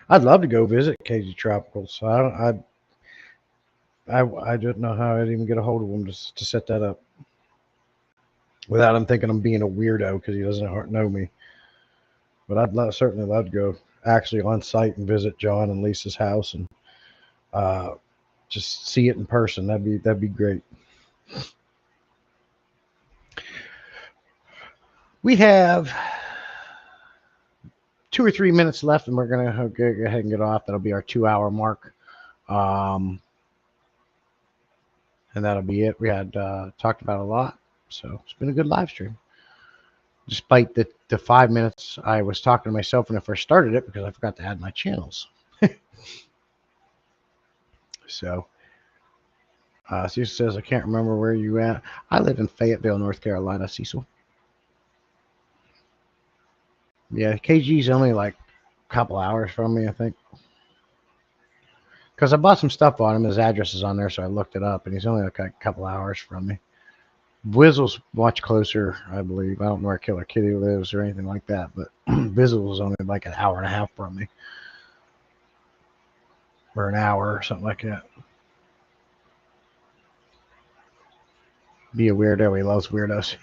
I'd love to go visit KG Tropical, so I don't know how I'd even get a hold of him to set that up without him thinking I'm being a weirdo because he doesn't know me. But certainly love to go actually on site and visit John and Lisa's house and just see it in person. That'd be great. We have 2 or 3 minutes left, and we're gonna go ahead and get off. That'll be our 2-hour mark, and that'll be it. We had talked about a lot, so it's been a good live stream. Despite the 5 minutes I was talking to myself when I first started it because I forgot to add my channels. So, Cecil says, I can't remember where you at. I live in Fayetteville, North Carolina, Cecil. Yeah, KG's only like a couple hours from me, I think. Because I bought some stuff on him. His address is on there, so I looked it up, and he's only like a couple hours from me. Wizzle's much closer, I believe. I don't know where Killer Kitty lives or anything like that, but Wizzle's only like an hour and a half from me. Or an hour or something like that. Be a weirdo. He loves weirdos.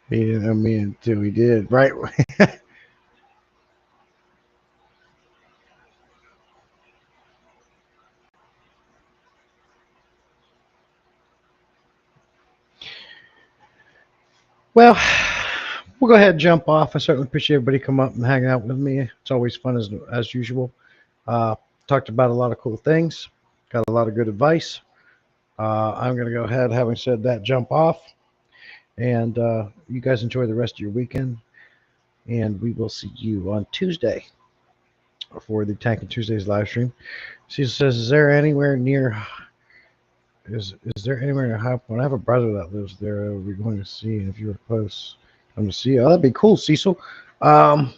He didn't know me until he did, right? Well, we'll go ahead and jump off. I certainly appreciate everybody coming up and hanging out with me. It's always fun as usual. Talked about a lot of cool things. Got a lot of good advice. I'm going to go ahead, having said that, jump off. And you guys enjoy the rest of your weekend. And we will see you on Tuesday for the Tanking Tuesdays live stream. Cecil says, is there anywhere near High Point? I have a brother that lives there. We're going to see, and if you were close, I'm to see you. Oh, that'd be cool, Cecil. High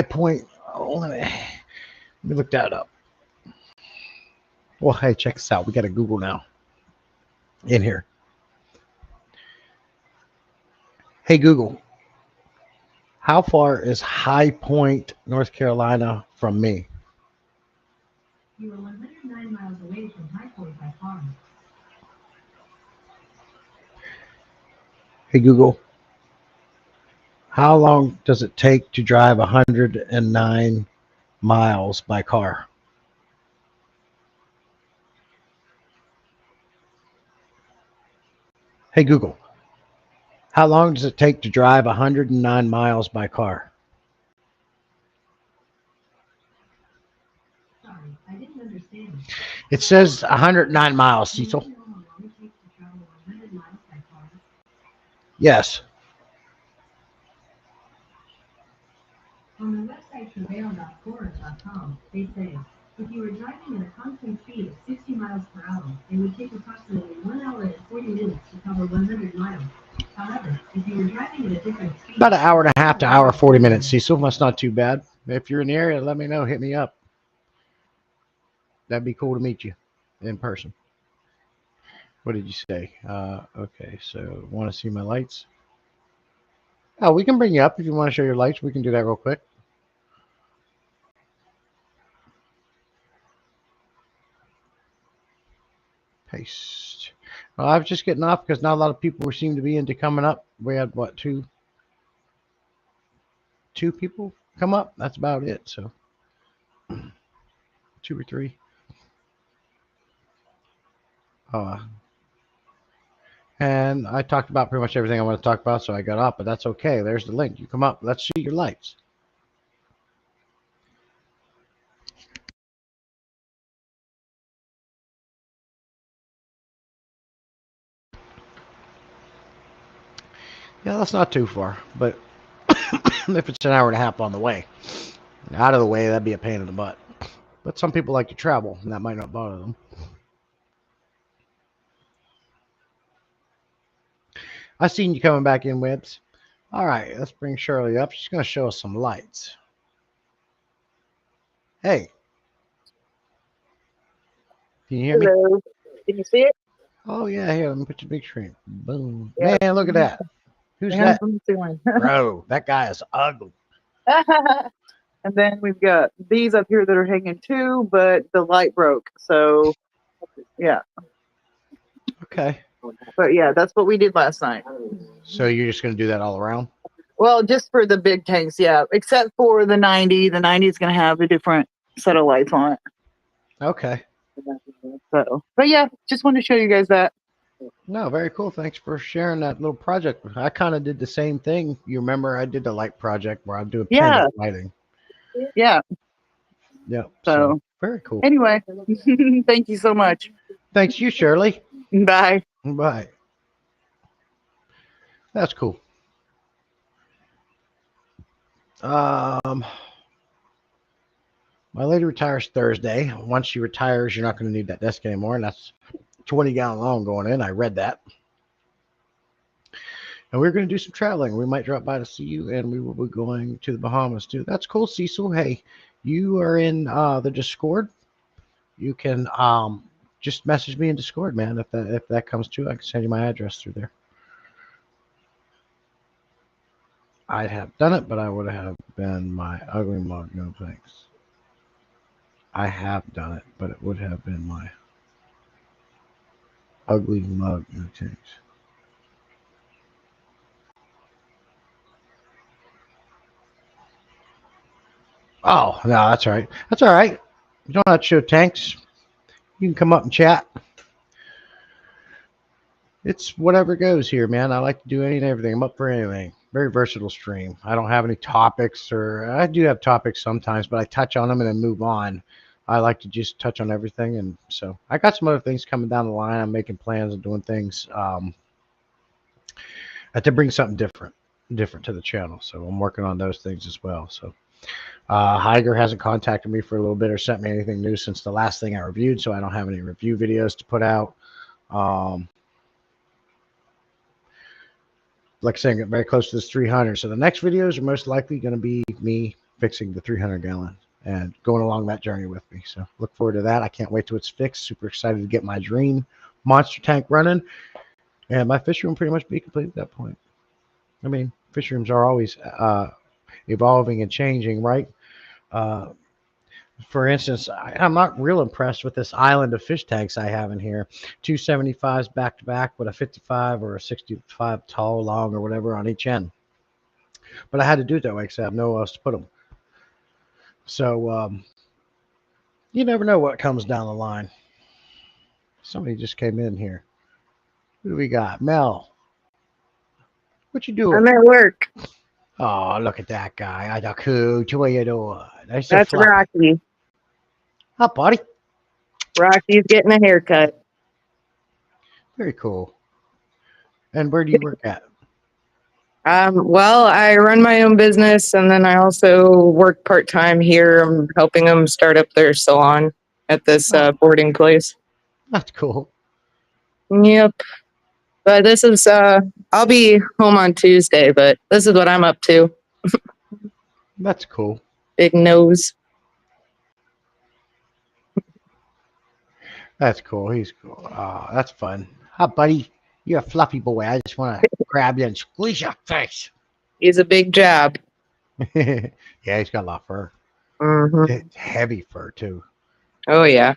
Point. Oh, let me look that up. Well, hey, check this out. We got a Google now in here. Hey, Google, how far is High Point, North Carolina from me? You are 109 miles away from High Point by car. Hey, Google, how long does it take to drive 109 miles by car? Hey, Google, how long does it take to drive 109 miles by car? Sorry, I didn't understand. It says 109 miles, Do you Cecil. know how long it takes to travel 100 miles by car? Yes. On the website travail.forest.com, they say, if you were driving at a constant speed of 60 miles per hour, it would take approximately 1 hour and 40 minutes to cover 100 miles. However, if you were driving at a different speed... About an hour and a half to hour 40 minutes, Cecil. That's not too bad. If you're in the area, let me know. Hit me up. That'd be cool to meet you in person. What did you say? Okay, so want to see my lights? Oh, we can bring you up if you want to show your lights. We can do that real quick. Paste. Well, I was just getting off because not a lot of people seem to be into coming up. We had what, two people come up. That's about it. So 2 or 3. Uh, and I talked about pretty much everything I want to talk about, so I got up. But that's okay. There's the link. You come up. Let's see your lights. Yeah, that's not too far, but if it's an hour and a half on the way, out of the way, that'd be a pain in the butt. But some people like to travel, and that might not bother them. I seen you coming back in, Webs. All right, let's bring Shirley up. She's going to show us some lights. Hey, can you hear me? Hello. Can you see it? Oh, yeah, here, let me put your big screen. Boom. Yeah. Man, look at that. Who's Hands that? on the ceiling. Bro, that guy is ugly. And then we've got these up here that are hanging too, but the light broke. So, yeah. Okay. But yeah, that's what we did last night. So you're just going to do that all around? Well, just for the big tanks, yeah. Except for the 90. The 90 is going to have a different set of lights on it. Okay. So, but yeah, just wanted to show you guys that. No, very cool. Thanks for sharing that little project. I kind of did the same thing. You remember I did the light project where I'm doing Yeah. lighting. Yeah. Yeah. So, very cool. anyway, thank you so much. Thanks you, Shirley. Bye. Bye. That's cool. My lady retires Thursday. Once she retires, you're not going to need that desk anymore, and that's 20-gallon long going in. I read that. And we're going to do some traveling. We might drop by to see you, and we will be going to the Bahamas too. That's cool, Cecil. Hey, you are in the Discord. You can just message me in Discord, man. If that comes to, I can send you my address through there. I'd have done it, but I would have been my ugly mug. No thanks. I have done it, but it would have been my ugly mug. No thanks. Oh, no, that's all right. That's all right. You don't have to show tanks. You can come up and chat. It's whatever goes here, man. I like to do any and everything. I'm up for anything. Very versatile stream. I don't have any topics, or I do have topics sometimes, but I touch on them and then move on. I like to just touch on everything, and so I got some other things coming down the line. I'm making plans and doing things to bring something different to the channel. So I'm working on those things as well. So Higer hasn't contacted me for a little bit or sent me anything new since the last thing I reviewed, so I don't have any review videos to put out. Like I said, get very close to this 300. So the next videos are most likely going to be me fixing the 300-gallon and going along that journey with me. So look forward to that. I can't wait till it's fixed. Super excited to get my dream monster tank running, and my fish room pretty much be complete at that point. I mean, fish rooms are always evolving and changing, right? For instance, I'm not real impressed with this island of fish tanks I have in here. 275s back to back with a 55 or a 65 tall, long, or whatever on each end. But I had to do it that way because I have nowhere else to put them. So you never know what comes down the line. Somebody just came in here. Who do we got? Mel. What you doing? I'm at work. Oh, look at that guy. What you doing? That's Rocky. Hi, buddy. Rocky's getting a haircut. Very cool. And where do you work at? Well, I run my own business, and then I also work part-time here. I'm helping them start up their salon at this boarding place. That's cool. Yep. But this is, I'll be home on Tuesday, but this is what I'm up to. That's cool. Big nose. That's cool. He's cool. That's fun. Hi, buddy. You're a fluffy boy. I just want to grab you and squeeze your face. He's a big job. Yeah, he's got a lot of fur. Mm-hmm. It's heavy fur, too. Oh, yeah.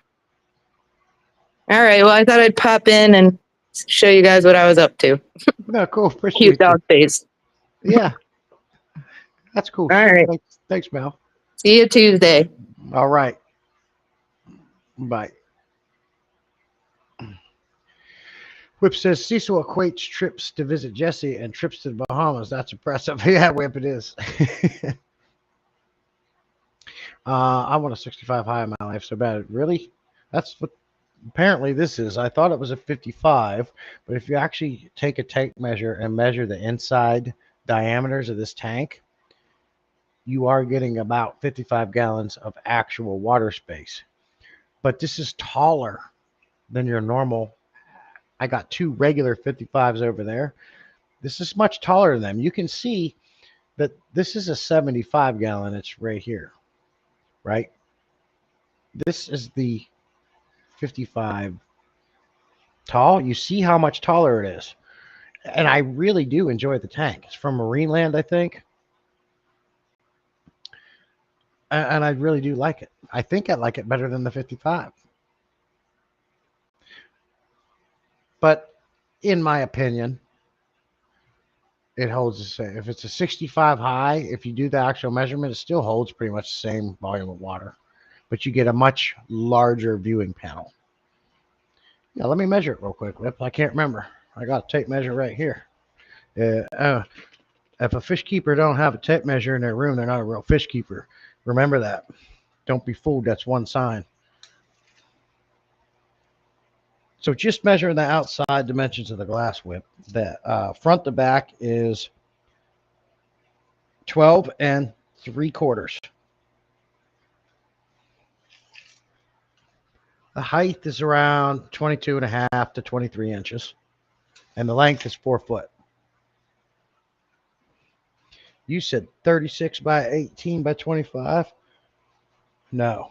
All right. Well, I thought I'd pop in and show you guys what I was up to. No, cool. Appreciate Cute you. dog face. Yeah, that's cool. All right. Thanks, Mel. See you Tuesday. All right. Bye. Whip says Cecil equates trips to visit Jesse and trips to the Bahamas. That's impressive. Yeah, Whip, it is. I want a 65 high in my life so bad. Really? That's what apparently this is. I thought it was a 55, but if you actually take a tape measure and measure the inside diameters of this tank, you are getting about 55 gallons of actual water space. But this is taller than your normal. I got two regular 55s over there. This is much taller than them. You can see that this is a 75 gallon. It's right here, right? This is the 55 tall. You see how much taller it is. And I really do enjoy the tank. It's from Marineland, I think. And I really do like it. I think I like it better than the 55. But in my opinion, it holds the same. If it's a 65 high, if you do the actual measurement, it still holds pretty much the same volume of water. But you get a much larger viewing panel. Yeah, let me measure it real quick, Whip. I can't remember. I got a tape measure right here. If a fish keeper don't have a tape measure in their room, they're not a real fish keeper. Remember that. Don't be fooled. That's one sign. So just measuring the outside dimensions of the glass, Whip. The front to back is 12 3/4. The height is around 22.5 to 23 inches. And the length is 4 foot. You said 36 by 18 by 25? No.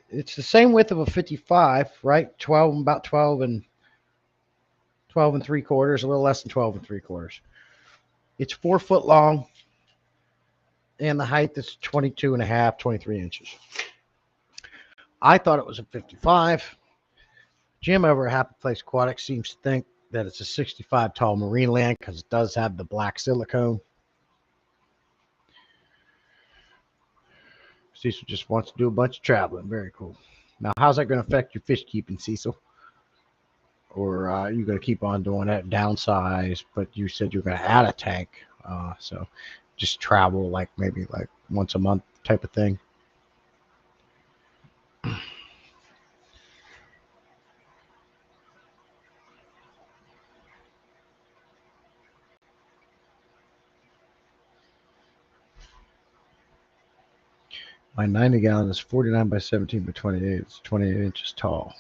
It's the same width of a 55, right? About 12 and 3/4, a little less than 12 and 3/4. It's 4 foot long, and the height is 22.5, 23 inches. I thought it was a 55. Jim over at Happy Place Aquatics seems to think that it's a 65 tall Marineland because it does have the black silicone. Cecil just wants to do a bunch of traveling. Very cool. Now, how's that going to affect your fish keeping, Cecil? Or are you going to keep on doing that, downsize? But you said you're going to add a tank. So just travel like maybe like once a month type of thing. My 90 gallon is 49 by 17 by 28. It's 28 inches tall.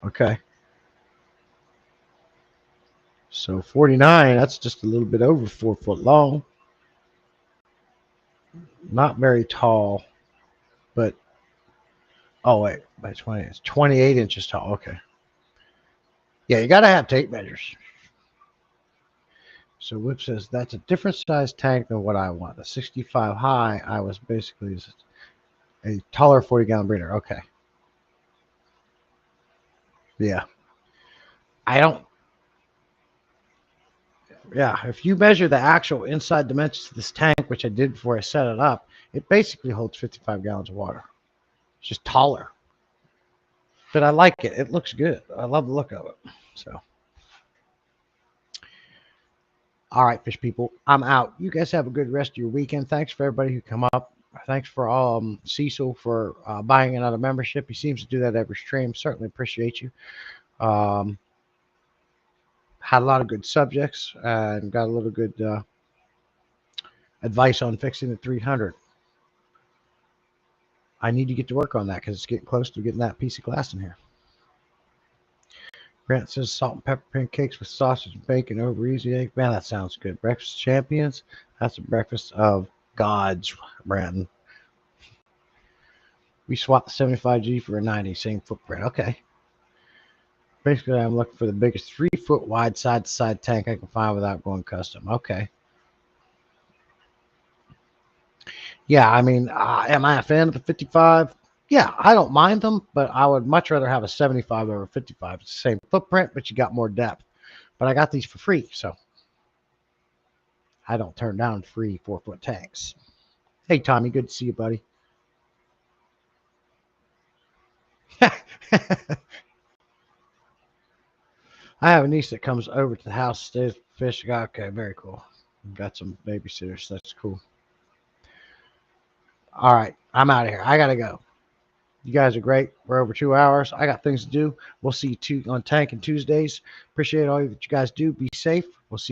Okay. So 49, that's just a little bit over 4 foot long. Not very tall, but, oh wait, by 20, it's 28 inches tall. Okay. Yeah, you got to have tape measures. So Whip says, that's a different size tank than what I want. A 65 high, I was basically a taller 40 gallon breeder. Okay. Yeah. If you measure the actual inside dimensions of this tank, which I did before I set it up, it basically holds 55 gallons of water. It's just taller. But I like it. It looks good. I love the look of it. So. All right, fish people. I'm out. You guys have a good rest of your weekend. Thanks for everybody who come up. Thanks for Cecil for buying another membership. He seems to do that every stream. Certainly appreciate you. Had a lot of good subjects and got a little good advice on fixing the 300. I need to get to work on that because it's getting close to getting that piece of glass in here. Grant says salt and pepper pancakes with sausage and bacon over easy egg. Man, that sounds good. Breakfast champions. That's a breakfast of gods, Brandon. We swapped the 75G for a 90, same footprint. Okay. Basically, I'm looking for the biggest 3 foot wide side to side tank I can find without going custom. Okay. Yeah, I mean, am I a fan of the 55? Yeah, I don't mind them, but I would much rather have a 75 over 55. It's the same footprint, but you got more depth. But I got these for free, so I don't turn down free 4-foot tanks. Hey, Tommy, good to see you, buddy. I have a niece that comes over to the house, stays fishing. Okay, very cool. Got some babysitters. That's cool. All right, I'm out of here. I gotta go. You guys are great. We're over 2 hours. I got things to do. We'll see you on Tank and Tuesdays. Appreciate all that you guys do. Be safe. We'll see